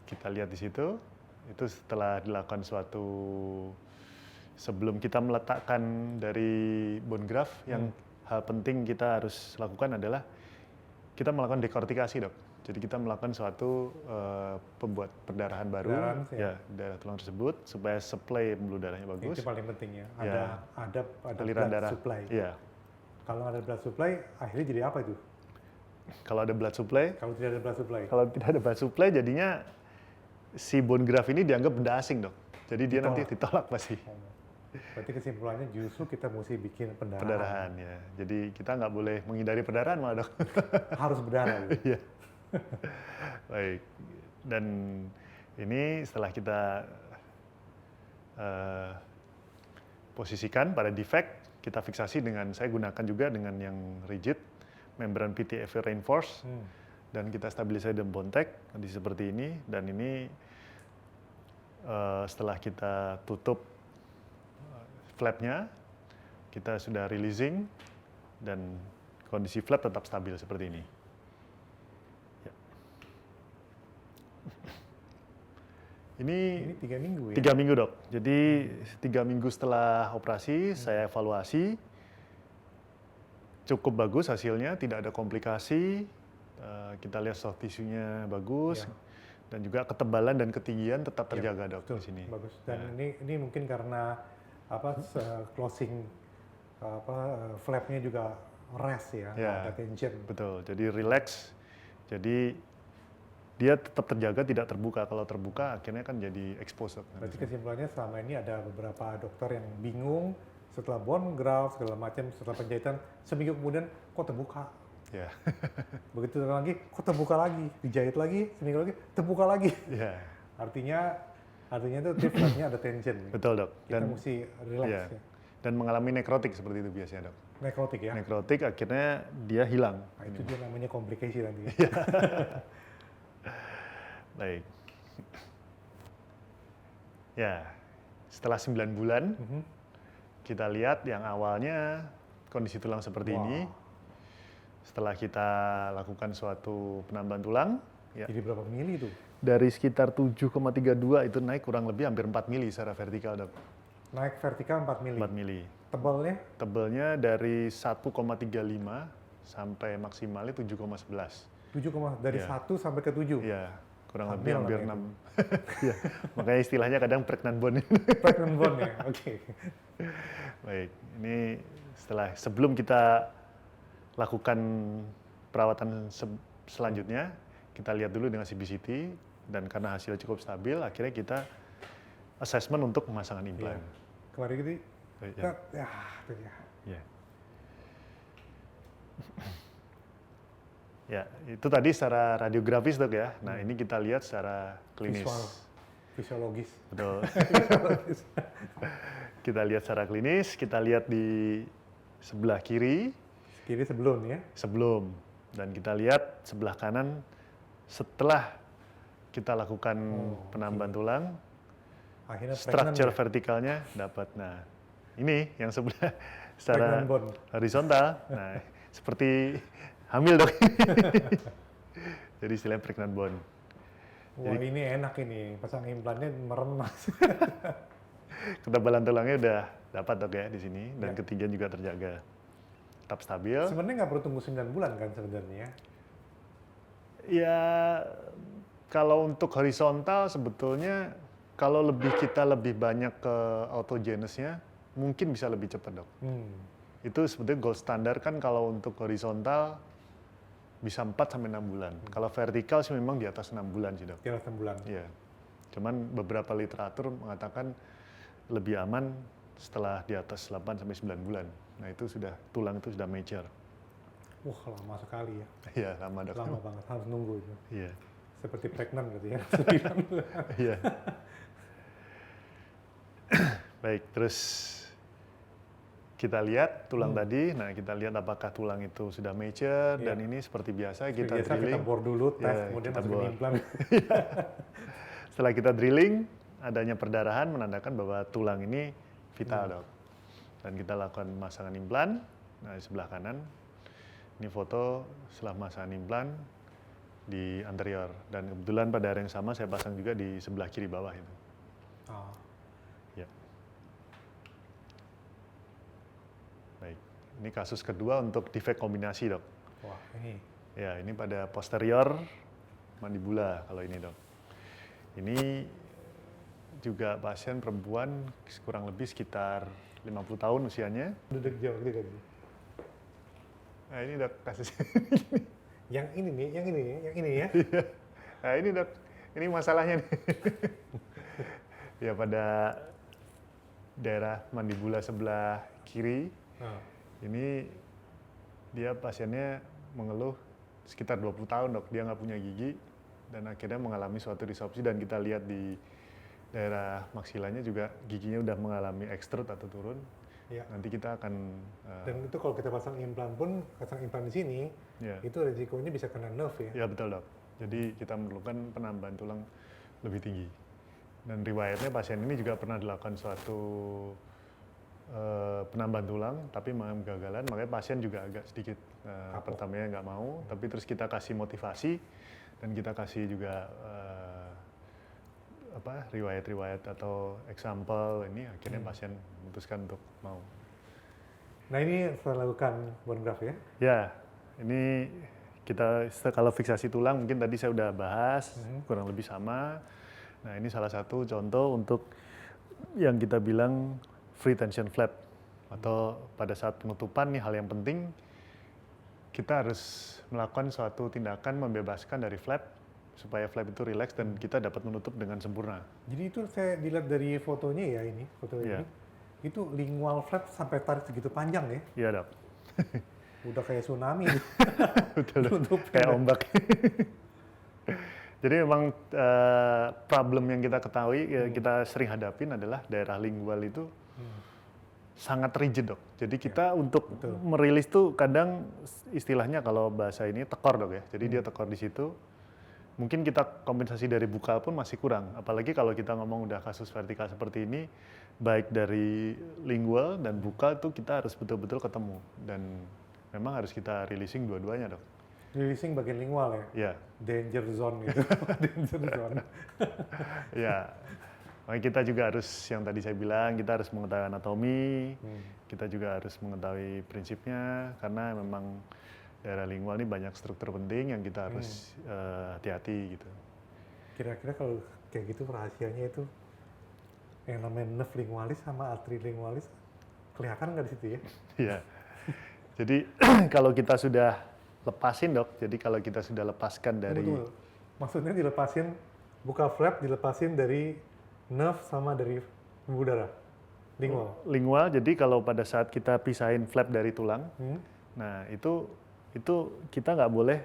kita lihat di situ, itu setelah dilakukan sebelum kita meletakkan dari bone graft, yang hal penting kita harus lakukan adalah kita melakukan dekortikasi, Dok. Jadi kita melakukan suatu pembuat perdarahan baru, Perdarahan, ya darah tulang tersebut supaya supply pembuluh darahnya bagus. Itu paling penting ya. Ya. Ada Aliran blood darah. supply. Iya. Kalau ada blood supply, akhirnya jadi apa itu? Kalau ada blood supply, Kalau tidak ada blood supply, kalau tidak ada blood supply, jadinya si bone graft ini dianggap benda asing, Dok. Jadi dia nanti ditolak pasti. berarti kesimpulannya justru kita mesti bikin pendarahan. Pendarahan ya. Jadi kita nggak boleh menghindari pendarahan malah, Dok. Harus berdarah. Gitu. Iya. Baik. Dan ini setelah kita posisikan pada defect, kita fiksasi dengan, saya gunakan juga dengan yang rigid, membran PTFE reinforce, dan kita stabilisasi dengan bontek seperti ini. Dan ini setelah kita tutup flapnya, kita sudah releasing, dan kondisi flap tetap stabil seperti ini. Ya. Ini 3 minggu ya? 3 minggu, Dok. Jadi 3 minggu setelah operasi, saya evaluasi. Cukup bagus hasilnya, tidak ada komplikasi. Kita lihat soft tissue-nya bagus. Ya. Dan juga ketebalan dan ketinggian tetap terjaga, Dok, Betul, di sini. bagus. Dan ini mungkin karena closing flapnya juga rest ya, Ya. ada tension. Betul, jadi relax. Jadi dia tetap terjaga, tidak terbuka. Kalau terbuka akhirnya kan jadi expose, Dok. Berarti kesimpulannya selama ini ada beberapa dokter yang bingung setelah bone graft segala macam, setelah penjahitan, seminggu kemudian kok terbuka. Ya. Begitu lagi, kok terbuka lagi, dijahit lagi, seminggu lagi, terbuka lagi. Ya. Artinya itu flapnya ada tension. Betul, Dok. Kita mesti relax ya. ya. Dan mengalami nekrotik seperti itu biasanya, Dok. Nekrotik ya. Nekrotik akhirnya dia hilang. Nah, itu dia namanya komplikasi nanti. Baik. Ya, setelah 9 bulan, kita lihat yang awalnya kondisi tulang seperti ini. Setelah kita lakukan suatu penambahan tulang, ya, Jadi berapa mili itu? dari sekitar 7,32 itu naik kurang lebih hampir 4 mili secara vertikal, Dok. Naik vertikal 4 mili. 4 mili. Tebalnya? Tebelnya dari 1,35 sampai maksimalnya 7,11. 7, dari Ya. 1 sampai ke 7. Iya, kurang Hamil lebih hampir lah 6. Iya, makanya istilahnya kadang pregnant bone. Pregnant bone ya, oke. Baik, ini sebelum kita lakukan perawatan selanjutnya, kita lihat dulu dengan CBCT, dan karena hasilnya cukup stabil, akhirnya kita assessment untuk pemasangan implan. Kemarin gitu, Ya. itu ya. Ya. Ya, itu tadi secara radiografis, Dok ya. Nah, ini kita lihat secara klinis. Fisiologis. Betul. Kita lihat secara klinis, kita lihat di sebelah kiri Kiri sebelum ya. sebelum, dan kita lihat sebelah kanan setelah kita lakukan penambahan tulang, Akhirnya structure vertikalnya dapat. Nah, ini yang sebelah secara Pregnant bone. horizontal. Nah, seperti hamil dok. Jadi istilahnya pregnant bone. Wah ini enak ini, pasang implannya merem Mas. Ketebalan tulangnya udah dapat dok ya di sini, dan ketinggian juga terjaga. Tetap stabil. Sebenarnya nggak perlu tunggu 9 bulan kan sebenarnya? Ya, kalau untuk horizontal sebetulnya kalau kita lebih banyak ke autogenesnya, mungkin bisa lebih cepat dok. Itu sebetulnya gold standar kan kalau untuk horizontal bisa 4 sampai 6 bulan. Kalau vertikal sih memang di atas 6 bulan sih dok. Di atas 6 bulan. Iya. Cuman beberapa literatur mengatakan lebih aman setelah di atas 8 sampai 9 bulan. Nah, itu tulang itu sudah mature. Wah, lama sekali ya. Iya, lama dok. Lama banget, harus nunggu itu. Iya. Seperti pregnant berarti ya. 9 bulan. Iya. Baik, terus kita lihat tulang tadi. Nah, kita lihat apakah tulang itu sudah mature dan ini seperti biasa kita drilling. Kita bor dulu, tes, Ya, kemudian kita masukin bor. implan. Setelah kita drilling, adanya perdarahan menandakan bahwa tulang ini vital dok. Dan kita lakukan pemasangan implan. Nah, di sebelah kanan, ini foto setelah pemasangan implan di anterior. Dan kebetulan pada hari yang sama saya pasang juga di sebelah kiri bawah itu. Oh. Ya. Baik, ini kasus kedua untuk defect kombinasi dok. Wah ini. Ya, ini pada posterior mandibula kalau ini dok. Ini juga pasien perempuan kurang lebih sekitar 50 tahun usianya. Duduk jauh gitu kan. Nah ini dok kasusnya. Yang ini nih, yang ini ya. Nah ini dok, ini masalahnya nih. Ya pada daerah mandibula sebelah kiri, ini dia pasiennya mengeluh sekitar 20 tahun dok, dia nggak punya gigi dan akhirnya mengalami suatu disopsi dan kita lihat di daerah maksilanya juga giginya udah mengalami extrude atau turun. Ya. Nanti kita akan Dan itu kalau kita pasang implan pun, pasang implan di sini, itu resikonya bisa kena nerve ya? Ya betul dok. Jadi kita memerlukan penambahan tulang lebih tinggi. Dan riwayatnya pasien ini juga pernah dilakukan suatu penambahan tulang, tapi mengalami kegagalan. Makanya pasien juga agak sedikit pertamanya nggak mau, tapi terus kita kasih motivasi dan kita kasih juga riwayat-riwayat atau example ini akhirnya pasien memutuskan untuk mau. Nah ini setelah lakukan bone graft ya? Ya, ini kita kalau fiksasi tulang mungkin tadi saya udah bahas kurang lebih sama. Nah ini salah satu contoh untuk yang kita bilang free tension flap atau pada saat penutupan nih hal yang penting kita harus melakukan suatu tindakan membebaskan dari flap supaya flap itu rileks dan kita dapat menutup dengan sempurna. Jadi itu saya dilihat dari fotonya ya ini, foto ini. Itu lingual flap sampai tarik segitu panjang ya? Iya dok. Udah kayak tsunami. Betul dok. Kayak ombak. Jadi memang problem yang kita ketahui, kita sering hadapin adalah daerah lingual itu sangat rigid dok. Jadi kita untuk merilis tuh kadang istilahnya kalau bahasa ini tekor dok ya. Jadi dia tekor di situ. Mungkin kita kompensasi dari bukal pun masih kurang. Apalagi kalau kita ngomong udah kasus vertikal seperti ini, baik dari lingual dan bukal tuh kita harus betul-betul ketemu. Dan memang harus kita releasing dua-duanya dok. Releasing bagian lingual ya? Iya. Danger zone gitu. Danger zone. Ya. Makanya kita juga harus, yang tadi saya bilang, kita harus mengetahui anatomi, kita juga harus mengetahui prinsipnya, karena memang daerah lingual ini banyak struktur penting yang kita harus hati-hati gitu. Kira-kira kalau kayak gitu rahasianya itu, yang namanya nerve lingualis sama arteri lingualis, kelihatan nggak di situ ya? Iya. Jadi kalau kita sudah lepasin dok, jadi kalau kita sudah lepaskan dari... Tunggu. Maksudnya dilepasin, buka flap dilepasin dari nerve sama dari pembuluh darah? Lingual? Lingual, jadi kalau pada saat kita pisahin flap dari tulang, nah itu kita nggak boleh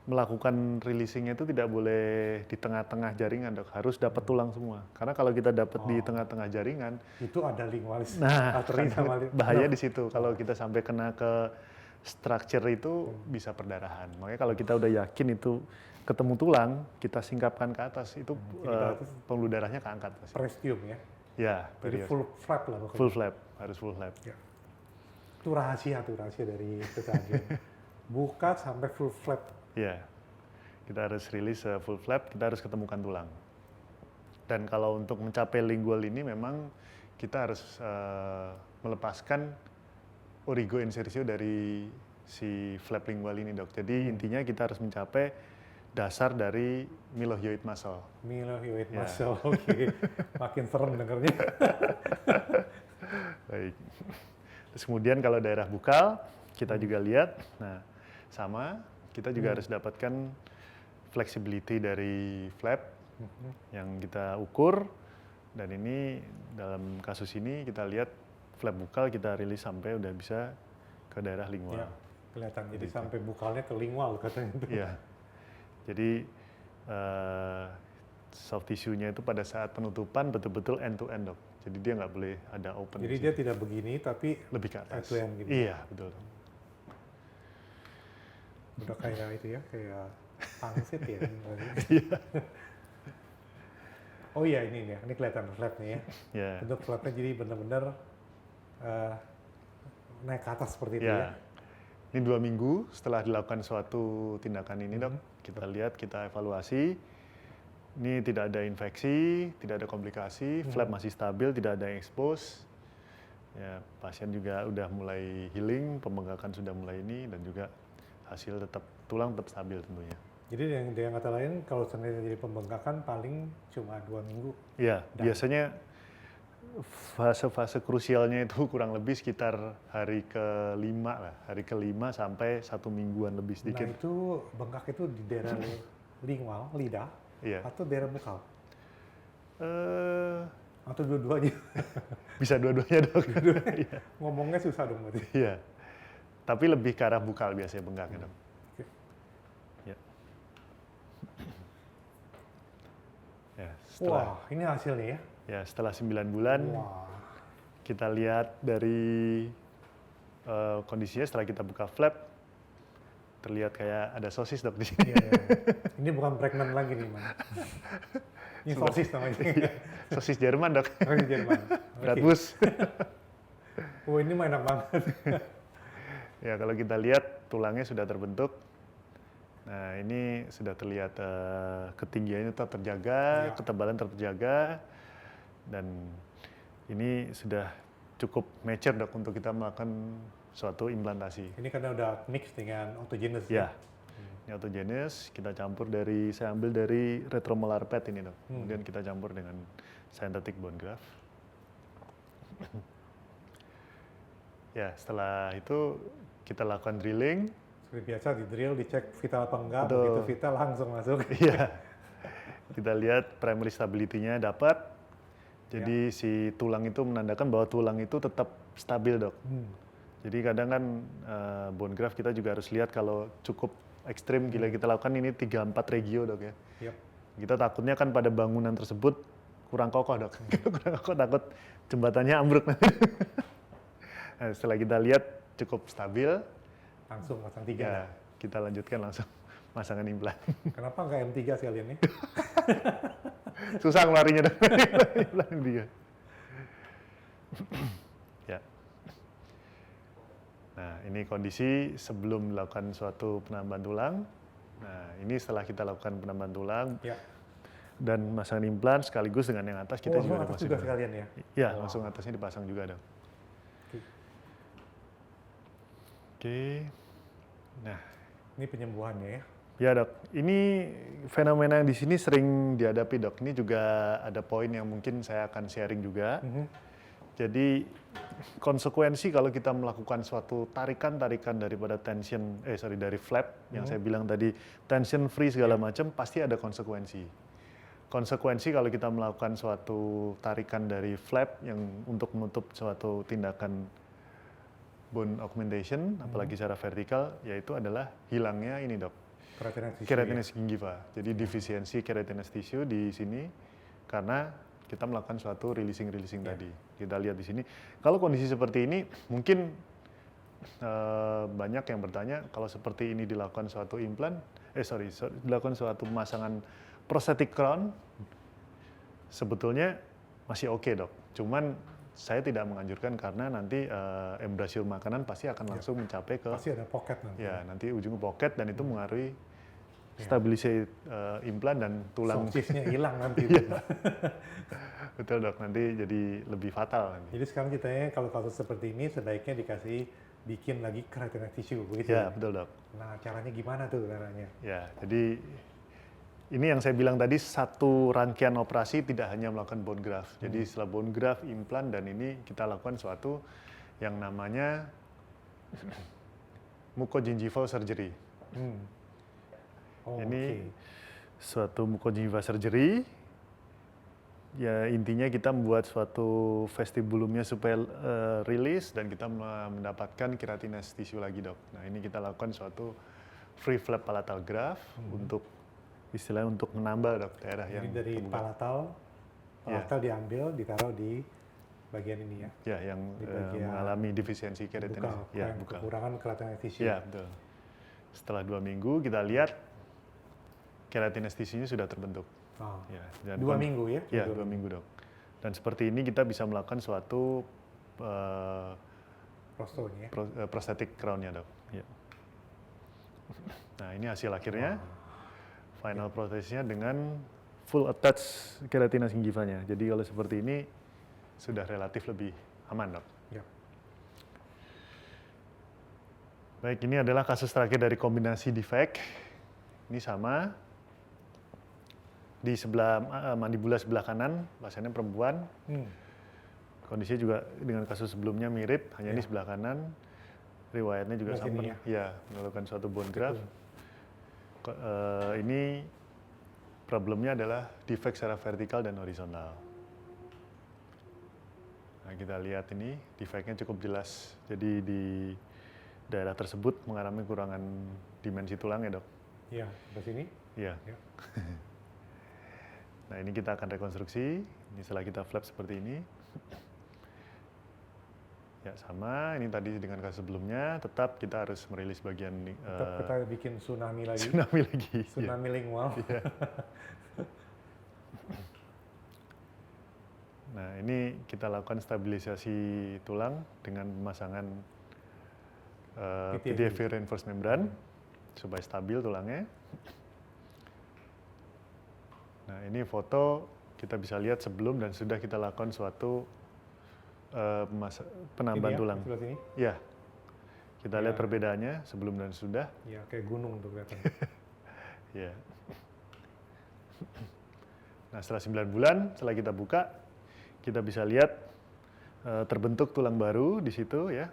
melakukan releasingnya itu tidak boleh di tengah-tengah jaringan dok, harus dapat tulang semua. Karena kalau kita dapat di tengah-tengah jaringan, itu ada lingualis, nah arteri sama bahaya di situ. Kalau kita sampai kena ke structure itu bisa perdarahan. Makanya kalau kita udah yakin itu ketemu tulang, kita singkapkan ke atas, itu pembuluh darahnya keangkat. Peristium ya? Ya, jadi full flap lah pokoknya. Full flap, harus full flap. Ya. Itu rahasia dari kejadian. Buka sampai full flap. Ya, kita harus rilis full flap, kita harus ketemukan tulang. Dan kalau untuk mencapai lingual ini memang kita harus melepaskan origo insertio dari si flap lingual ini, Dok. Jadi intinya kita harus mencapai dasar dari mylohyoid muscle. Mylohyoid Ya. muscle, oke. Makin serem dengernya. Baik. Terus kemudian kalau daerah bukal kita juga lihat, nah sama kita juga harus dapatkan flexibility dari flap yang kita ukur, dan ini dalam kasus ini kita lihat flap bukal kita rilis sampai udah bisa ke daerah lingual. Ya, kelihatan. Jadi sampai bukalnya ke lingual katanya itu. Iya. Jadi soft tissue-nya itu pada saat penutupan betul-betul end to end, Dok. Jadi dia nggak boleh ada open. Jadi di dia situ. tidak begini tapi Lebih ke atas. end to end gitu. Iya, betul. Udah kayak itu ya, kayak pangsit ya. Iya. Oh iya, ini nih, ini kelihatan flapnya ya. Ya. Bentuk flapnya jadi benar-benar naik ke atas seperti itu ya. Ya. Ini 2 minggu setelah dilakukan suatu tindakan ini, Dok. Kita lihat, kita evaluasi. Ini tidak ada infeksi, tidak ada komplikasi, flap masih stabil, tidak ada yang expose. Ya, pasien juga udah mulai healing, pembengkakan sudah mulai ini, dan juga hasil tulang tetap stabil tentunya. Jadi dengan kata lain, kalau seandainya jadi pembengkakan paling cuma 2 minggu. Iya, biasanya fase-fase krusialnya itu kurang lebih sekitar hari ke-5 lah, hari ke-5 sampai 1 mingguan lebih sedikit. Nah itu bengkak itu di daerah lingual, lidah, Iya. atau daerah bukal? Eh, Atau dua-duanya? bisa dua-duanya, Dok. Iya. Ngomongnya susah dong berarti. Iya. Tapi lebih ke arah bukal biasanya bengkaknya, Dok. Oke. Ya. Ya, setelah Wah, ini hasilnya ya. ya setelah 9 bulan Wah, kita lihat dari kondisinya setelah kita buka flap, terlihat kayak ada sosis, Dok, di sini. iya, iya. Ini bukan pregnant lagi nih, Man. Ini sosis namanya. Sosis Jerman, Dok. Sosis Jerman. Bratwurst. Oh, ini mah enak banget. Ya, kalau kita lihat tulangnya sudah terbentuk. Nah, ini sudah terlihat ketinggiannya tetap terjaga, Ya. ketebalan tetap terjaga, dan ini sudah cukup mature, Dok, untuk kita melakukan suatu implantasi. Ini karena udah mix dengan autogenous Ya, ini autogenous, kita campur saya ambil dari retromolar pad ini, Dok. Kemudian kita campur dengan synthetic bone graft. Ya, setelah itu kita lakukan drilling. Seperti biasa di drill, dicek vital apa enggak, Betul. begitu vital langsung masuk. Iya. Kita lihat primary stability-nya dapat. Jadi si tulang itu menandakan bahwa tulang itu tetap stabil, Dok. Jadi kadang kan bone graft kita juga harus lihat kalau cukup ekstrim kita lakukan ini 3-4 regio, Dok, ya. Yap. Kita takutnya kan pada bangunan tersebut kurang kokoh, Dok. Kurang kokoh, takut jembatannya ambruk. Nah, setelah kita lihat cukup stabil, Langsung pasang 3. ya kita lanjutkan langsung masangan implan. Kenapa nggak M3 sekalian nih? Susah ngelarinya, Dok. Implan dia. Ya. Nah, ini kondisi sebelum melakukan suatu penambahan tulang. Nah, ini setelah kita lakukan penambahan tulang Ya. dan masangan implan sekaligus dengan yang atas kita juga atas masih juga sekalian ya? Ya, langsung atasnya dipasang juga, Dok. Oke. Nah, Ini penyembuhannya ya? ya, Dok. Ini fenomena yang di sini sering dihadapi, Dok. Ini juga ada poin yang mungkin saya akan sharing juga. Jadi konsekuensi kalau kita melakukan suatu tarikan daripada dari flap yang saya bilang tadi tension free segala macam, pasti ada konsekuensi. Konsekuensi kalau kita melakukan suatu tarikan dari flap yang untuk menutup suatu tindakan bone augmentation, apalagi secara vertikal, yaitu adalah hilangnya ini, Dok, keratinase gingiva. Jadi defisiensi keratinase tissue di sini karena kita melakukan suatu releasing tadi. Kita lihat di sini. Kalau kondisi seperti ini, mungkin banyak yang bertanya kalau seperti ini dilakukan suatu dilakukan suatu pemasangan prosthetic crown, sebetulnya masih oke, Dok. Cuman saya tidak menganjurkan karena nanti embrasiur makanan pasti akan langsung mencapai ke Pasti ada pocket nanti. ya nanti ujung pocket dan itu mengaruhi stabilisasi implan dan tulang. Soft-nya hilang nanti. Betul dok, nanti jadi lebih fatal nanti. Jadi sekarang ceritanya kalau kasus seperti ini sebaiknya dikasih bikin lagi keratinitis tissue begitu. Ya betul dok. Nah caranya gimana tuh caranya? Ya jadi ini yang saya bilang tadi, satu rangkaian operasi tidak hanya melakukan bone graft. Jadi setelah bone graft, implan, dan ini kita lakukan suatu yang namanya mucogingival surgery. Oh, Ini suatu mucogingival surgery. Ya intinya kita membuat suatu vestibulumnya supaya rilis dan kita mendapatkan keratinitis tissue lagi dok. Nah ini kita lakukan suatu free flap palatal graft untuk istilahnya untuk menambal dok daerah Jadi yang dari terbuka. palatal diambil, ditaruh di bagian ini ya. Ya yang Di bagian mengalami defisiensi keratinitis. Ya buka. Kekurangan keratinitis tissue. Ya betul. Setelah 2 minggu kita lihat keratinitis tissue-nya sudah terbentuk. Oh. Ya, dan 2 minggu ya? Ya 2 minggu dok. Dan seperti ini kita bisa melakukan suatu Prosto ini ya? prosthetic crown-nya dok. Ya. Nah ini hasil akhirnya. Final prosesnya dengan full attach keratina gingivanya. Jadi kalau seperti ini sudah relatif lebih aman dok. Ya. Baik, ini adalah kasus terakhir dari kombinasi defect. Ini sama. Di sebelah mandibula sebelah kanan, pasiennya perempuan. Kondisinya juga dengan kasus sebelumnya mirip, hanya ini sebelah kanan. Riwayatnya juga sama. Ya, melakukan suatu bone graft. Ini problemnya adalah defect secara vertikal dan horizontal. Nah, kita lihat ini defectnya cukup jelas. Jadi di daerah tersebut mengalami kurangan dimensi tulang ya dok. Iya, ke sini. Iya. Ya. Nah ini kita akan rekonstruksi. Ini setelah kita flap seperti ini. Ya sama, ini tadi dengan kasus sebelumnya, tetap kita harus merilis bagian Tetap kita bikin tsunami lagi. tsunami lagi. Tsunami lingual. Iya. Nah ini kita lakukan stabilisasi tulang dengan pemasangan PTFE reinforced membrane supaya stabil tulangnya. Nah ini foto kita bisa lihat sebelum dan sudah kita lakukan suatu penambahan tulang. Sini? Ya, kita lihat perbedaannya sebelum dan sudah. Ya, kayak gunung tuh kelihatan. Ya. Nah setelah 9 bulan, setelah kita buka, kita bisa lihat terbentuk tulang baru di situ ya.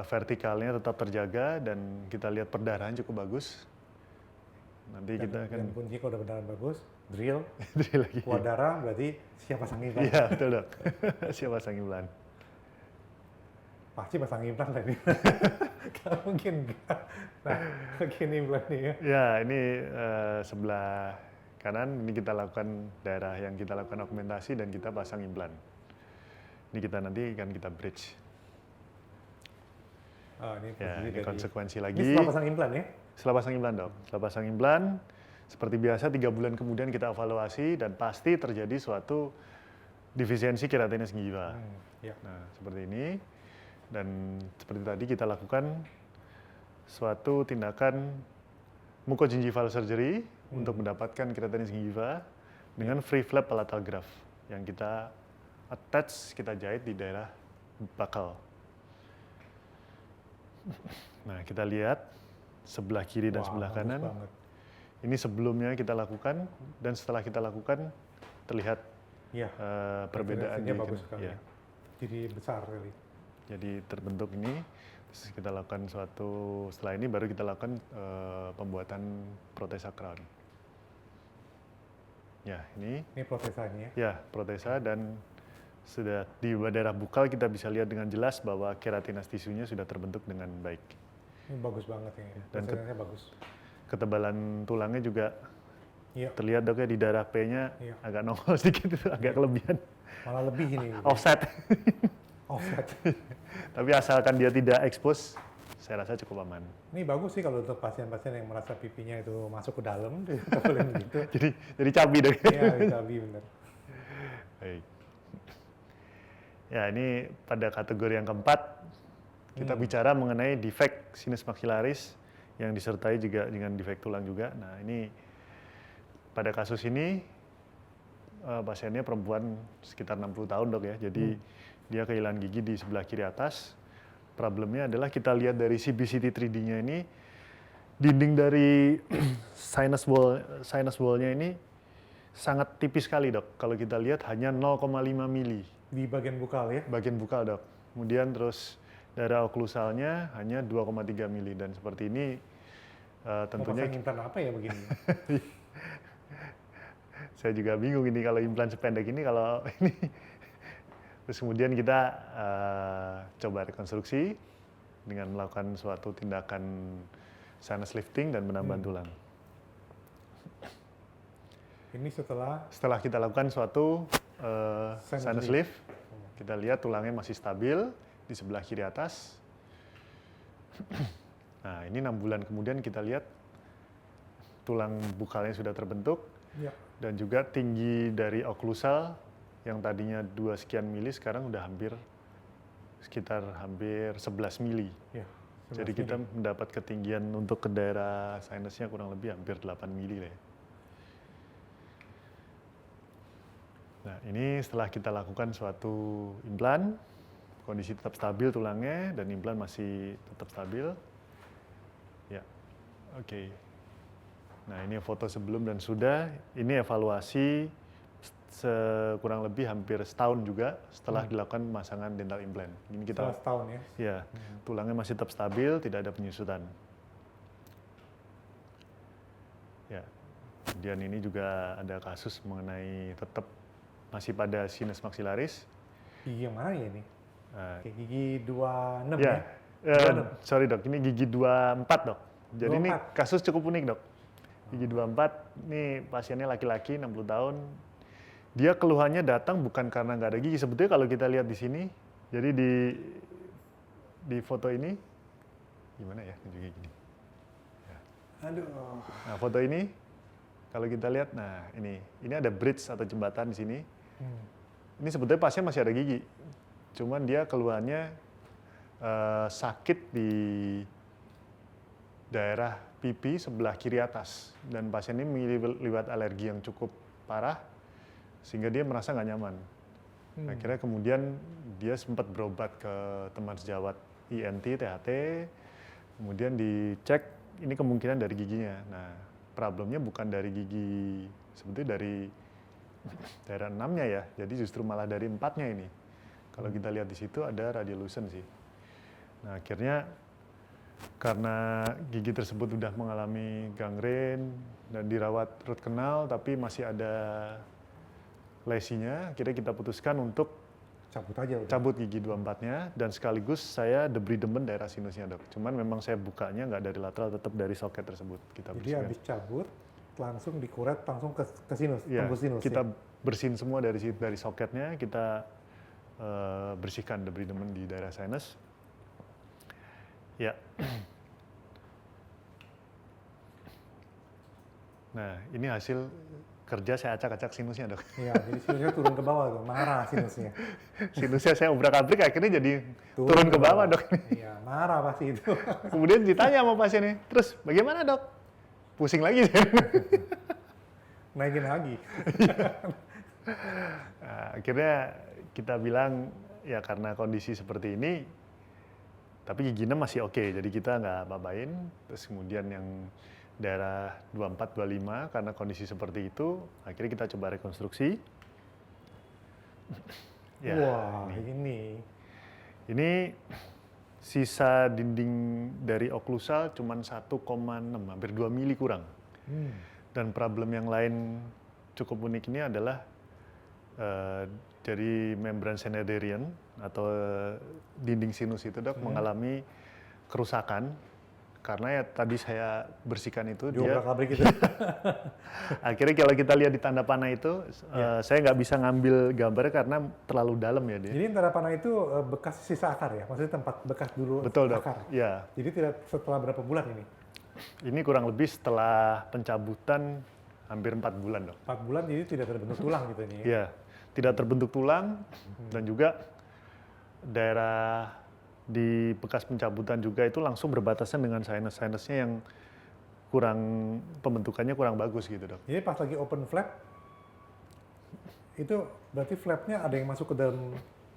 Vertikalnya tetap terjaga dan kita lihat perdarahan cukup bagus. Nanti kita akan kunci kalau udah perdarahan bagus, drill lagi. keluar darah berarti siap pasang implan. Iya betul dok. Siap pasang implan. Pasti pasang implan tadi. Kalau mungkin enggak. Nah, begini implan nih ya. Ya ini sebelah kanan ini kita lakukan daerah yang kita lakukan augmentasi dan kita pasang implan. Ini kita nanti akan kita bridge. Oh, ini Ya, ini konsekuensi lagi. Ini setelah pasang implan ya? Setelah pasang implan dok. Setelah pasang implan, seperti biasa 3 bulan kemudian kita evaluasi dan pasti terjadi suatu defisiensi keratinitis gingiva. Ya. Nah seperti ini dan seperti tadi kita lakukan suatu tindakan mucogingival surgery untuk mendapatkan keratinitis gingiva dengan free flap palatal graft yang kita attach, kita jahit di daerah bakal. Nah kita lihat sebelah kiri dan sebelah kanan. Banget. Ini sebelumnya kita lakukan dan setelah kita lakukan terlihat Ya. perbedaan. Bagus sekali. Ya. Jadi besar kali. Jadi terbentuk ini. Terus kita lakukan setelah ini baru kita lakukan pembuatan protesa crown. Ya ini. Ini protesanya ya? Ya protesa dan sudah di daerah bukal kita bisa lihat dengan jelas bahwa keratinitis tisunya sudah terbentuk dengan baik. Ini bagus banget ini. Dan bagus. Ketebalan tulangnya juga Iya. terlihat dok ya di daerah P-nya agak nongol sedikit itu agak kelebihan. Malah lebih ini. Offset. Offset. Tapi asalkan dia tidak expose, saya rasa cukup aman. Ini bagus sih kalau untuk pasien-pasien yang merasa pipinya itu masuk ke dalam, ditebelin gitu. jadi cabi dok. Iya, cabi bener. Baik. Ya, ini pada kategori yang keempat, kita bicara mengenai defek sinus maxillaris yang disertai juga dengan defek tulang juga. Nah, ini pada kasus ini pasiennya perempuan sekitar 60 tahun dok ya, jadi dia kehilangan gigi di sebelah kiri atas. Problemnya adalah kita lihat dari CBCT 3D-nya ini, dinding dari sinus wall-nya ini sangat tipis sekali dok. Kalau kita lihat hanya 0,5 mili. Di bagian bukal ya? Bagian bukal dok. Kemudian terus daerah oklusalnya hanya 2,3 mili dan seperti ini tentunya implan apa ya begini? saya juga bingung ini kalau implan sependek ini kalau ini. Terus kemudian kita coba rekonstruksi dengan melakukan suatu tindakan sinus lifting dan penambahan tulang. Ini Setelah kita lakukan suatu sinus lift, kita lihat tulangnya masih stabil di sebelah kiri atas. Nah, ini 6 bulan kemudian kita lihat tulang bukalnya sudah terbentuk dan juga tinggi dari oklusal yang tadinya 2 sekian mili sekarang udah sekitar hampir 11 mili. Jadi kita mendapat ketinggian untuk ke daerah sinusnya kurang lebih hampir 8 mili lah ya. Nah, ini setelah kita lakukan suatu implan, kondisi tetap stabil tulangnya dan implan masih tetap stabil. Ya, oke. Nah, ini foto sebelum dan sudah. Ini evaluasi kurang lebih hampir setahun juga setelah dilakukan pemasangan dental implant. Ini kita setahun ya? Ya, tulangnya masih tetap stabil, tidak ada penyusutan. Ya, kemudian ini juga ada kasus mengenai tetap masih pada sinus maxillaris. Gigi yang mana ya ini? Gigi 26 ya? Sorry dok, ini gigi 24 dok. Jadi 24. Ini kasus cukup unik dok. Gigi 24, ini pasiennya laki-laki 60 tahun. Dia keluhannya datang bukan karena nggak ada gigi. Sebetulnya kalau kita lihat di sini, jadi di foto ini, gimana ya? Juga gini. Ya. Aduh. Nah foto ini, kalau kita lihat, nah ini ada bridge atau jembatan di sini. Ini sebetulnya pasien masih ada gigi, cuman dia keluhannya sakit di daerah pipi sebelah kiri atas dan pasien ini melibat alergi yang cukup parah sehingga dia merasa nggak nyaman. Akhirnya kemudian dia sempat berobat ke teman sejawat INT, THT, kemudian dicek ini kemungkinan dari giginya. Nah problemnya bukan dari gigi, sebetulnya dari daerah 6-nya ya, jadi justru malah dari 4-nya ini. Kalau kita lihat di situ ada radiolucent sih. Nah akhirnya karena gigi tersebut sudah mengalami gangren dan dirawat root canal tapi masih ada lesinya, akhirnya kita putuskan untuk cabut gigi 24-nya dan sekaligus saya debridement daerah sinusnya dok. Cuman memang saya bukanya nggak dari lateral, tetap dari soket tersebut. Jadi habis cabut langsung dikuret langsung ke sinus, ya, sinus. Kita bersihin semua dari soketnya, kita bersihkan debridement di daerah sinus. Ya. Nah, ini hasil kerja saya acak-acak sinusnya dok. Iya, jadi sinusnya turun ke bawah tuh, marah sinusnya. Sinusnya saya obrak-abrik akhirnya jadi turun ke bawah dok. Iya, marah pasti itu. Kemudian ditanya sama pasiennya, terus bagaimana dok? Pusing lagi. Naikin lagi. Nah, akhirnya kita bilang ya karena kondisi seperti ini, tapi giginya masih oke, jadi kita nggak apa-apain. Terus kemudian yang daerah 24, 25 karena kondisi seperti itu, akhirnya kita coba rekonstruksi. Ya, wah, ini sisa dinding dari oklusal cuma 1,6, hampir 2 mili kurang. Dan problem yang lain cukup unik ini adalah dari membran Snedderian atau dinding sinus itu dok mengalami kerusakan karena ya tadi saya bersihkan itu dia gitu. Akhirnya kalau kita lihat di tanda panah itu saya nggak bisa ngambil gambarnya karena terlalu dalam ya dia. Jadi tanda panah itu bekas sisa akar ya, maksudnya tempat bekas dulu. Betul dok. Akar. Ya. Jadi tidak setelah berapa bulan ini? Ini kurang lebih setelah pencabutan hampir 4 bulan dok. 4 bulan jadi tidak terbentuk tulang gitu ini? Iya, tidak terbentuk tulang dan juga daerah di bekas pencabutan juga itu langsung berbatasan dengan sinus-sinusnya yang pembentukannya kurang bagus gitu dok. Jadi pas lagi open flap, itu berarti flapnya ada yang masuk ke dalam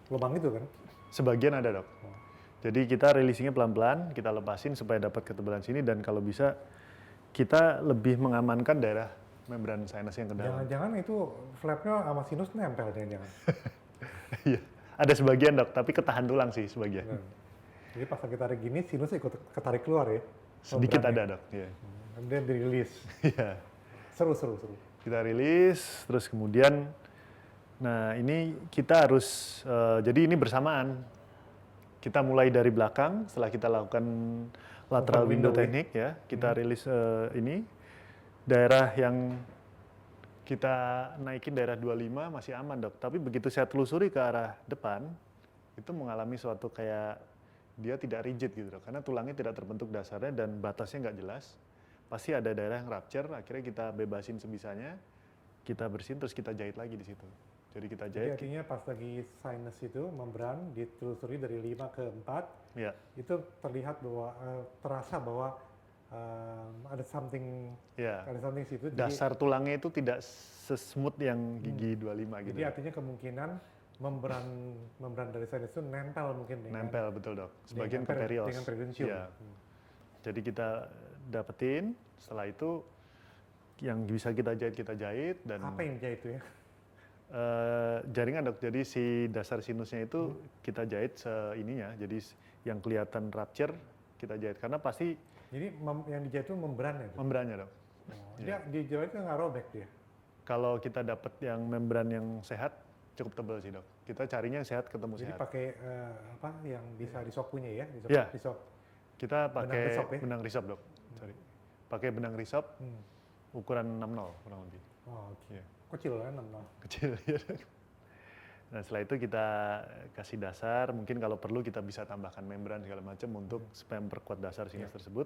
lubang itu kan? Sebagian ada dok. Jadi kita releasingnya pelan-pelan, kita lepasin supaya dapat ketebalan sini dan kalau bisa kita lebih mengamankan daerah membran sinus yang ke dalam. Jangan-jangan itu flapnya sama sinus nempel jangan. Iya, ada sebagian dok, tapi ketahan tulang sih sebagian. Jadi pas kita tarik gini, sinus ikut ketarik keluar ya? Sedikit Membrannya. ada dok. Iya. Kemudian dirilis. Iya. Seru. Kita rilis, terus kemudian, nah ini kita harus, jadi ini bersamaan. Kita mulai dari belakang, setelah kita lakukan lateral Open window window, teknik ya, kita rilis ini, daerah yang kita naikin daerah 25 masih aman dok, tapi begitu saya telusuri ke arah depan, itu mengalami suatu kayak dia tidak rigid gitu dok, karena tulangnya tidak terbentuk dasarnya dan batasnya nggak jelas, pasti ada daerah yang rupture, akhirnya kita bebasin sebisanya, kita bersihin terus kita jahit lagi di situ. Jadi kita Jadi jahit. artinya pas lagi sinus itu membran ditelusuri dari 5 ke 4, Ya, itu terlihat bahwa terasa bahwa ada something ya. situ. Dasar tulangnya itu tidak sesmooth yang gigi 25 gitu. Jadi artinya kemungkinan membran dari sinus itu nempel mungkin dengan Nempel betul dok. Sebagian ke dengan perios. periodontium. Iya. Jadi kita dapetin, setelah itu yang bisa kita jahit dan Apa yang jahit itu ya? jaringan dok. Jadi si dasar sinusnya itu kita jahit seininya. Jadi yang kelihatan rupture kita jahit karena pasti Jadi yang dijahit itu membrannya itu? membrannya dok. Dia dijahit itu nggak robek dia? Kalau kita dapat yang membran yang sehat cukup tebal sih dok. Kita carinya yang sehat ketemu Jadi sehat. pakai apa yang bisa disop punya ya? Iya. Disop. Kita Benang pakai resop ya? benang risop dok. Sorry. Pakai benang risop ukuran 60 kurang lebih. Oh, oke. Iya. Kecil kan 6. Kecil ya. Nah setelah itu kita kasih dasar, mungkin kalau perlu kita bisa tambahkan membran segala macam untuk supaya memperkuat dasar sinus tersebut.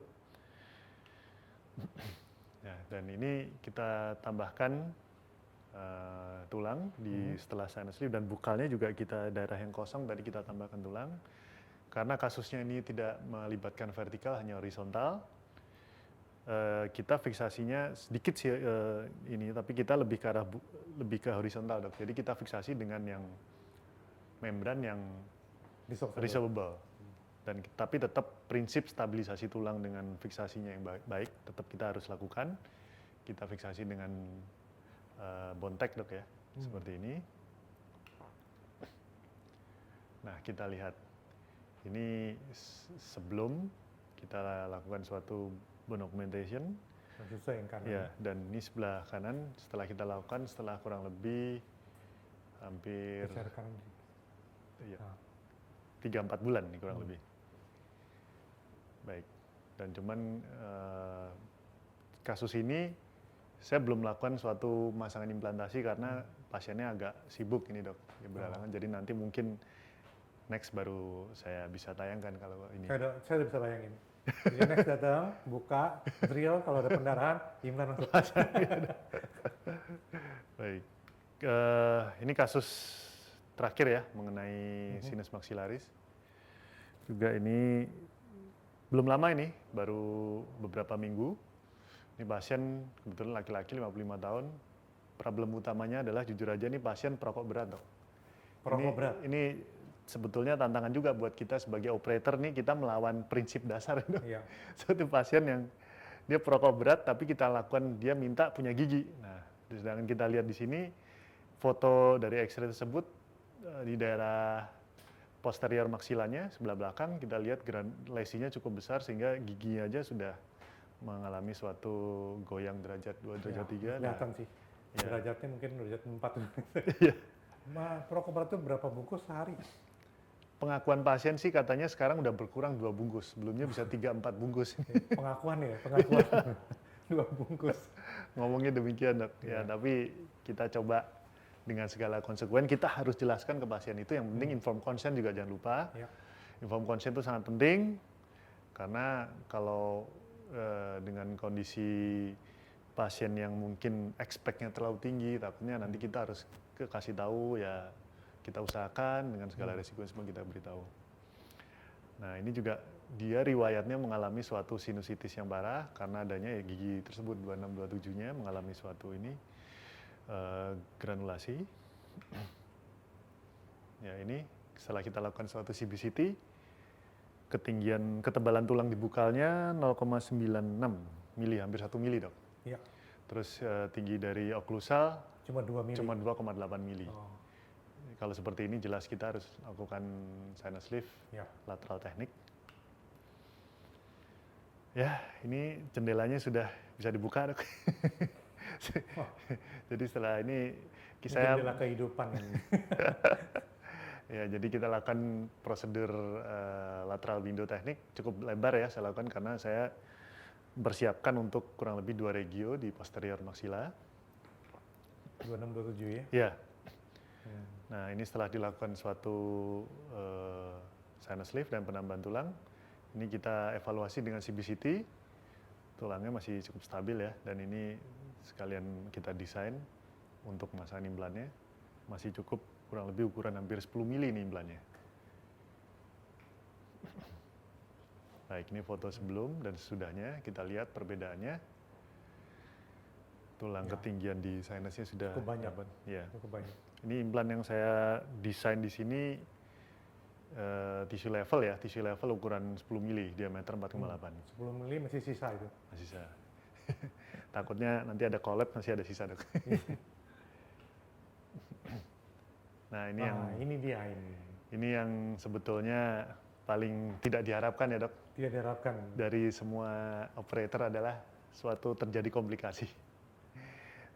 Ya, dan ini kita tambahkan tulang di setelah sinus lift dan bukalnya juga kita daerah yang kosong tadi kita tambahkan tulang. Karena kasusnya ini tidak melibatkan vertikal hanya horizontal. Kita fiksasinya sedikit sih ini, tapi kita lebih ke horizontal dok. Jadi kita fiksasi dengan yang membran yang resolvable. Dan tapi tetap prinsip stabilisasi tulang dengan fiksasinya yang baik tetap kita harus lakukan. Kita fiksasi dengan bontek dok ya, seperti ini. Nah kita lihat ini sebelum kita lakukan suatu bone augmentation. Susah yang kanan. Ya, dan ini sebelah kanan setelah kita lakukan setelah kurang lebih hampir Geser kanan. ya, 3-4 bulan nih kurang lebih. Baik, dan cuman kasus ini saya belum melakukan suatu masangan implantasi karena pasiennya agak sibuk ini dok, berhalangan. Jadi nanti mungkin next baru saya bisa tayangkan kalau ini. Saya udah bisa bayangin. Jadi next datang, buka, drill, kalau ada pendarahan, implan masuk. Baik, ini kasus terakhir ya mengenai sinus maxillaris. Juga ini belum lama ini, baru beberapa minggu. Ini pasien kebetulan laki-laki 55 tahun. Problem utamanya adalah jujur aja ini pasien perokok berat dok. Perokok berat? Ini sebetulnya tantangan juga buat kita sebagai operator nih, kita melawan prinsip dasar itu. Iya. Suatu pasien yang dia perokok berat tapi kita lakukan dia minta punya gigi. Nah, sedangkan kita lihat di sini foto dari X-ray tersebut di daerah posterior maksilanya sebelah belakang kita lihat lesinya cukup besar sehingga giginya aja sudah mengalami suatu goyang derajat 2, derajat 3. Kelihatan sih. Ya. Derajatnya mungkin derajat 4. Iya. Perokok berat itu berapa bungkus sehari? Pengakuan pasien sih katanya sekarang udah berkurang 2 bungkus, sebelumnya bisa 3-4 bungkus. Pengakuan ya, pengakuan. 2 bungkus. Ngomongnya demikian dok, ya tapi kita coba dengan segala konsekuen kita harus jelaskan ke pasien itu yang penting informed consent juga jangan lupa. Ya. Informed consent itu sangat penting karena kalau dengan kondisi pasien yang mungkin expect-nya terlalu tinggi, takutnya nanti kita harus kasih tahu ya kita usahakan dengan segala resiko yang semua kita beritahu. Nah ini juga dia riwayatnya mengalami suatu sinusitis yang parah karena adanya gigi tersebut 2627-nya mengalami suatu ini granulasi. Ya ini setelah kita lakukan suatu CBCT, ketebalan tulang di bukalnya 0,96 mili, hampir 1 mili dok. Ya. Terus tinggi dari oklusal Cuma 2 mili. cuma 2,8 mili. Oh. Kalau seperti ini jelas kita harus lakukan sinus lift Ya. lateral teknik. Ya, ini jendelanya sudah bisa dibuka dok. Jadi setelah ini Ini adalah kehidupan ini. ya, jadi kita lakukan prosedur lateral window teknik cukup lebar ya saya lakukan karena saya bersiapkan untuk kurang lebih 2 regio di posterior maxilla. 2627 ya? Ya. Nah ini setelah dilakukan suatu sinus lift dan penambahan tulang, ini kita evaluasi dengan CBCT, tulangnya masih cukup stabil ya, dan ini sekalian kita desain untuk pemasangan implannya, masih cukup kurang lebih ukuran hampir 10 mili ini implannya. Baik, ini foto sebelum dan sesudahnya, kita lihat perbedaannya. Tulang ketinggian di sinusnya sudah Cukup banyak. Ya. Cukup banyak. Ini implan yang saya desain di sini tissue level ukuran 10 mili, diameter 4,8. 10 mili masih sisa itu. Masih sisa. Takutnya nanti ada collab, masih ada sisa dok. Nah ini ini yang sebetulnya paling tidak diharapkan ya dok. tidak diharapkan. Dari semua operator adalah suatu terjadi komplikasi.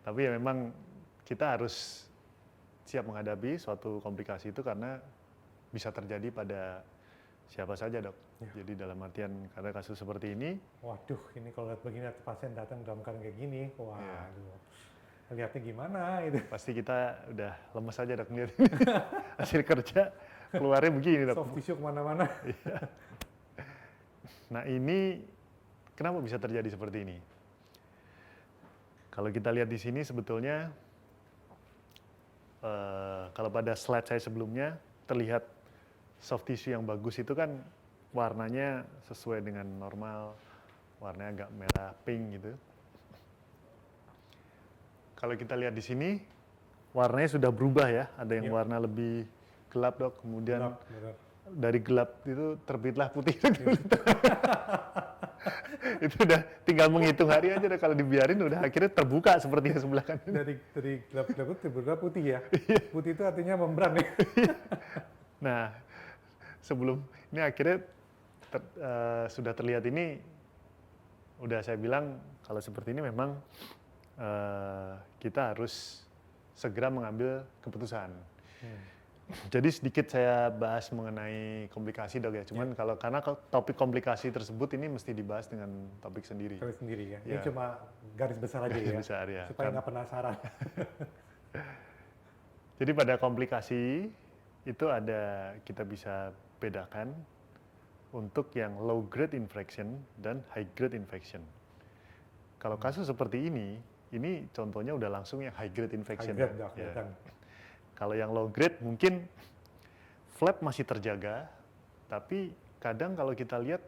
Tapi ya memang kita harus siap menghadapi suatu komplikasi itu karena bisa terjadi pada siapa saja dok. Ya. Jadi dalam artian karena kasus seperti ini, Waduh, ini kalau lihat begini pasien datang dalam keadaan kayak gini, waduh. Lihatnya gimana itu. pasti kita udah lemes aja dok ngeliat hasil kerja keluarnya begini dok. Soft tissue kemana-mana. Nah ini kenapa bisa terjadi seperti ini? Kalau kita lihat di sini sebetulnya kalau pada slide saya sebelumnya terlihat soft tissue yang bagus itu kan warnanya sesuai dengan normal, warnanya agak merah pink gitu. Kalau kita lihat di sini warnanya sudah berubah ya, ada yang warna lebih gelap dok, kemudian dari gelap itu terbitlah putih. Itu udah tinggal menghitung hari aja deh, kalau dibiarin udah akhirnya terbuka seperti yang sebelah kanan. Dari gelap-gelap itu berubah putih ya. Putih itu artinya membran ya. Nah, sebelum ini akhirnya sudah terlihat ini, udah saya bilang kalau seperti ini memang kita harus segera mengambil keputusan. Jadi sedikit saya bahas mengenai komplikasi dok ya. Cuman karena topik komplikasi tersebut ini mesti dibahas dengan topik sendiri. Topik sendiri ya. Ini cuma garis besar aja Garis ya. besar, ya. Supaya nggak penasaran. Jadi pada komplikasi itu ada, kita bisa bedakan untuk yang low grade infection dan high grade infection. Kalau kasus seperti ini contohnya udah langsung yang high grade infection. High grade, ya. Kalau yang low grade mungkin flap masih terjaga, tapi kadang kalau kita lihat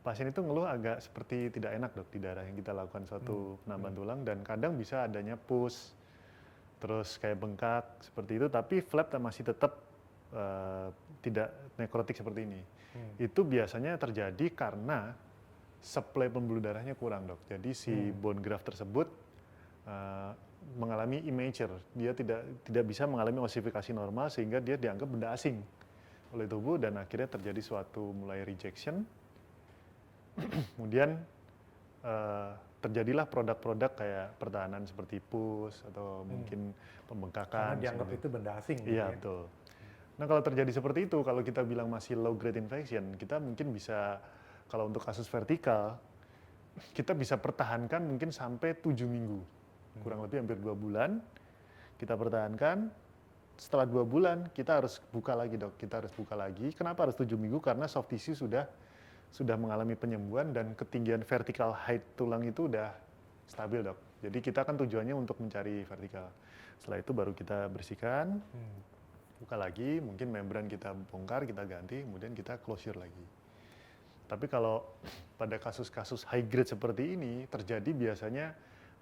pasien itu ngeluh agak seperti tidak enak dok di daerah yang kita lakukan suatu penambahan tulang, dan kadang bisa adanya pus, terus kayak bengkak seperti itu, tapi flap masih tetap tidak nekrotik seperti ini. Itu biasanya terjadi karena supply pembuluh darahnya kurang dok. Jadi si bone graft tersebut mengalami immature, dia tidak bisa mengalami ossifikasi normal sehingga dia dianggap benda asing oleh tubuh dan akhirnya terjadi suatu mulai rejection. Kemudian terjadilah produk-produk kayak pertahanan seperti pus atau mungkin pembengkakan. Karena dianggap itu benda asing. Iya, betul. Nah kalau terjadi seperti itu, kalau kita bilang masih low grade infection, kita mungkin bisa, kalau untuk kasus vertikal, kita bisa pertahankan mungkin sampai 7 minggu. Kurang lebih hampir 2 bulan, kita pertahankan. Setelah 2 bulan, kita harus buka lagi dok, kita harus buka lagi. Kenapa harus 7 minggu? Karena soft tissue sudah mengalami penyembuhan dan ketinggian vertical height tulang itu udah stabil dok. Jadi kita kan tujuannya untuk mencari vertikal. Setelah itu baru kita bersihkan. buka lagi, mungkin membran kita bongkar, kita ganti, kemudian kita closure lagi. Tapi kalau pada kasus-kasus high grade seperti ini terjadi biasanya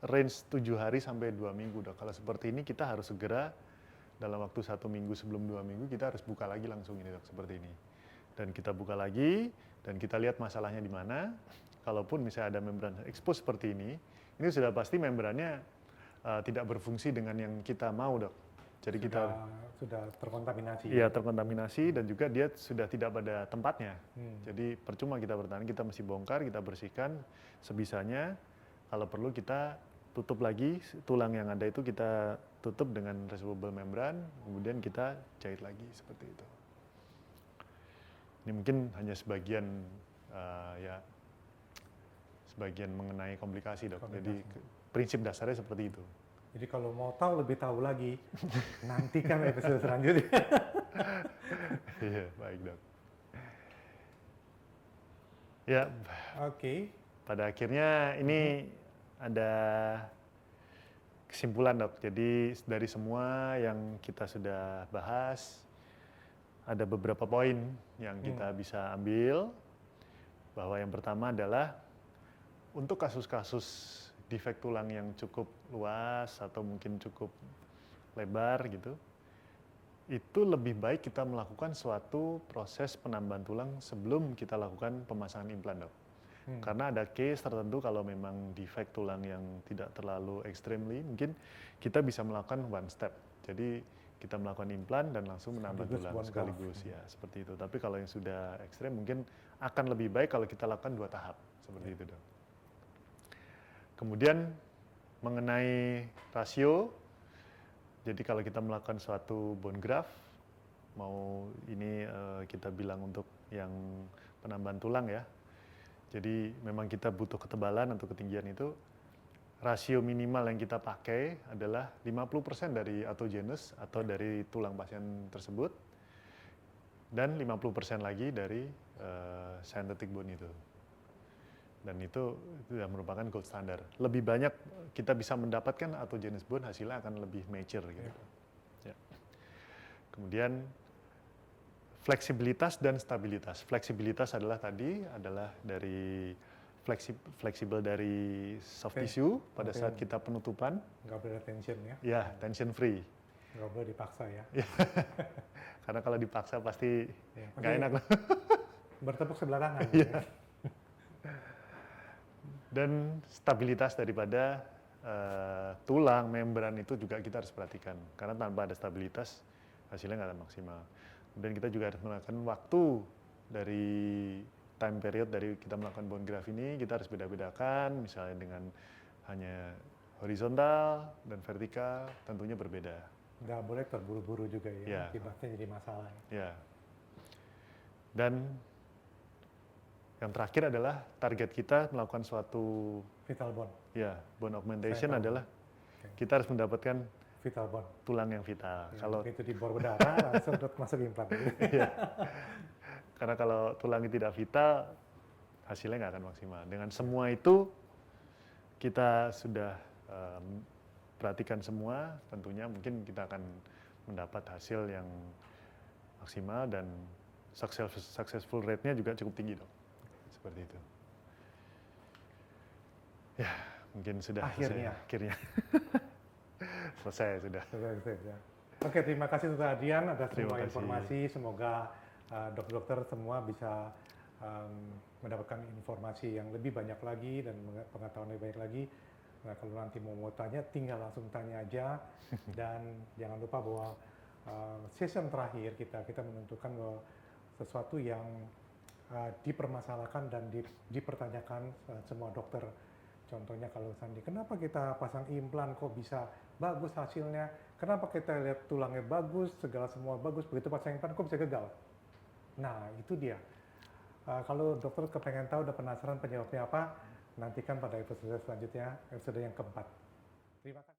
range 7 hari sampai 2 minggu dok. Kalau seperti ini kita harus segera dalam waktu 1 minggu sebelum 2 minggu kita harus buka lagi langsung ini dok, seperti ini. Dan kita buka lagi dan kita lihat masalahnya di mana. Kalaupun misalnya ada membran expose seperti ini sudah pasti membrannya tidak berfungsi dengan yang kita mau dok. Jadi sudah terkontaminasi. Iya, terkontaminasi dan juga dia sudah tidak pada tempatnya. Jadi percuma kita bertahan, kita mesti bongkar, kita bersihkan sebisanya. Kalau perlu kita tutup lagi, tulang yang ada itu kita tutup dengan resolvable membran, kemudian kita jahit lagi seperti itu. Ini mungkin hanya sebagian sebagian mengenai komplikasi dok. Jadi prinsip dasarnya seperti itu. Jadi kalau mau lebih tahu lagi, nantikan episode selanjutnya. Iya, baik dok. Ya, Oke. pada akhirnya ini ada kesimpulan dok. Jadi dari semua yang kita sudah bahas, ada beberapa poin yang kita bisa ambil. Bahwa yang pertama adalah untuk kasus-kasus defek tulang yang cukup luas atau mungkin cukup lebar gitu, itu lebih baik kita melakukan suatu proses penambahan tulang sebelum kita lakukan pemasangan implan dok. Karena ada case tertentu kalau memang defek tulang yang tidak terlalu extremely, mungkin kita bisa melakukan one step. Jadi kita melakukan implan dan langsung menambah tulang sekaligus ya, seperti itu. Tapi kalau yang sudah ekstrem mungkin akan lebih baik kalau kita lakukan 2 tahap, seperti itu dok. Kemudian mengenai rasio, jadi kalau kita melakukan suatu bone graft, mau ini kita bilang untuk yang penambahan tulang ya, jadi memang kita butuh ketebalan atau ketinggian itu, rasio minimal yang kita pakai adalah 50% dari autogenous atau dari tulang pasien tersebut, dan 50% lagi dari synthetic bone itu. Dan itu sudah merupakan gold standard. Lebih banyak kita bisa mendapatkan autogenous bone, hasilnya akan lebih mature gitu. Ya. Kemudian fleksibilitas dan stabilitas. Fleksibilitas adalah dari fleksibel dari soft tissue pada saat kita penutupan. Nggak boleh ada tension ya? Ya, tension free. Nggak boleh dipaksa ya? Karena kalau dipaksa pasti nggak enak. Bertepuk sebelah tangan. Dan stabilitas daripada tulang, membran itu juga kita harus perhatikan. Karena tanpa ada stabilitas, hasilnya nggak akan maksimal. Kemudian kita juga harus melakukan waktu dari time period dari kita melakukan bone graft ini, kita harus beda-bedakan, misalnya dengan hanya horizontal dan vertikal, tentunya berbeda. Nggak boleh terburu-buru juga ya, akibatnya jadi masalah. Ya. Dan yang terakhir adalah target kita melakukan suatu vital bone. Ya, bone augmentation adalah kita harus mendapatkan vital bone, tulang yang vital. Ya, kalau itu di bor berdarah langsung masuk implan. Ya. Karena kalau tulang tidak vital, hasilnya nggak akan maksimal. Dengan semua itu kita sudah perhatikan semua, tentunya mungkin kita akan mendapat hasil yang maksimal dan successful rate-nya juga cukup tinggi dok. Seperti itu. Ya, mungkin sudah akhirnya. Selesai sudah. Ya. Oke, terima kasih Dr. Adrian atas semua informasi. Semoga dokter-dokter semua bisa mendapatkan informasi yang lebih banyak lagi dan pengetahuan lebih banyak lagi. Nah, kalau nanti mau tanya, tinggal langsung tanya aja. Dan jangan lupa bahwa season terakhir kita menentukan bahwa sesuatu yang dipermasalahkan dan dipertanyakan semua dokter. Contohnya kalau Sandi, kenapa kita pasang implan kok bisa bagus hasilnya? Kenapa kita lihat tulangnya bagus, segala semua bagus, begitu pasang implan kok bisa gagal? Nah, itu dia. Kalau dokter kepengen tahu, udah penasaran penyebabnya apa, nantikan pada episode selanjutnya, episode yang keempat. Terima kasih.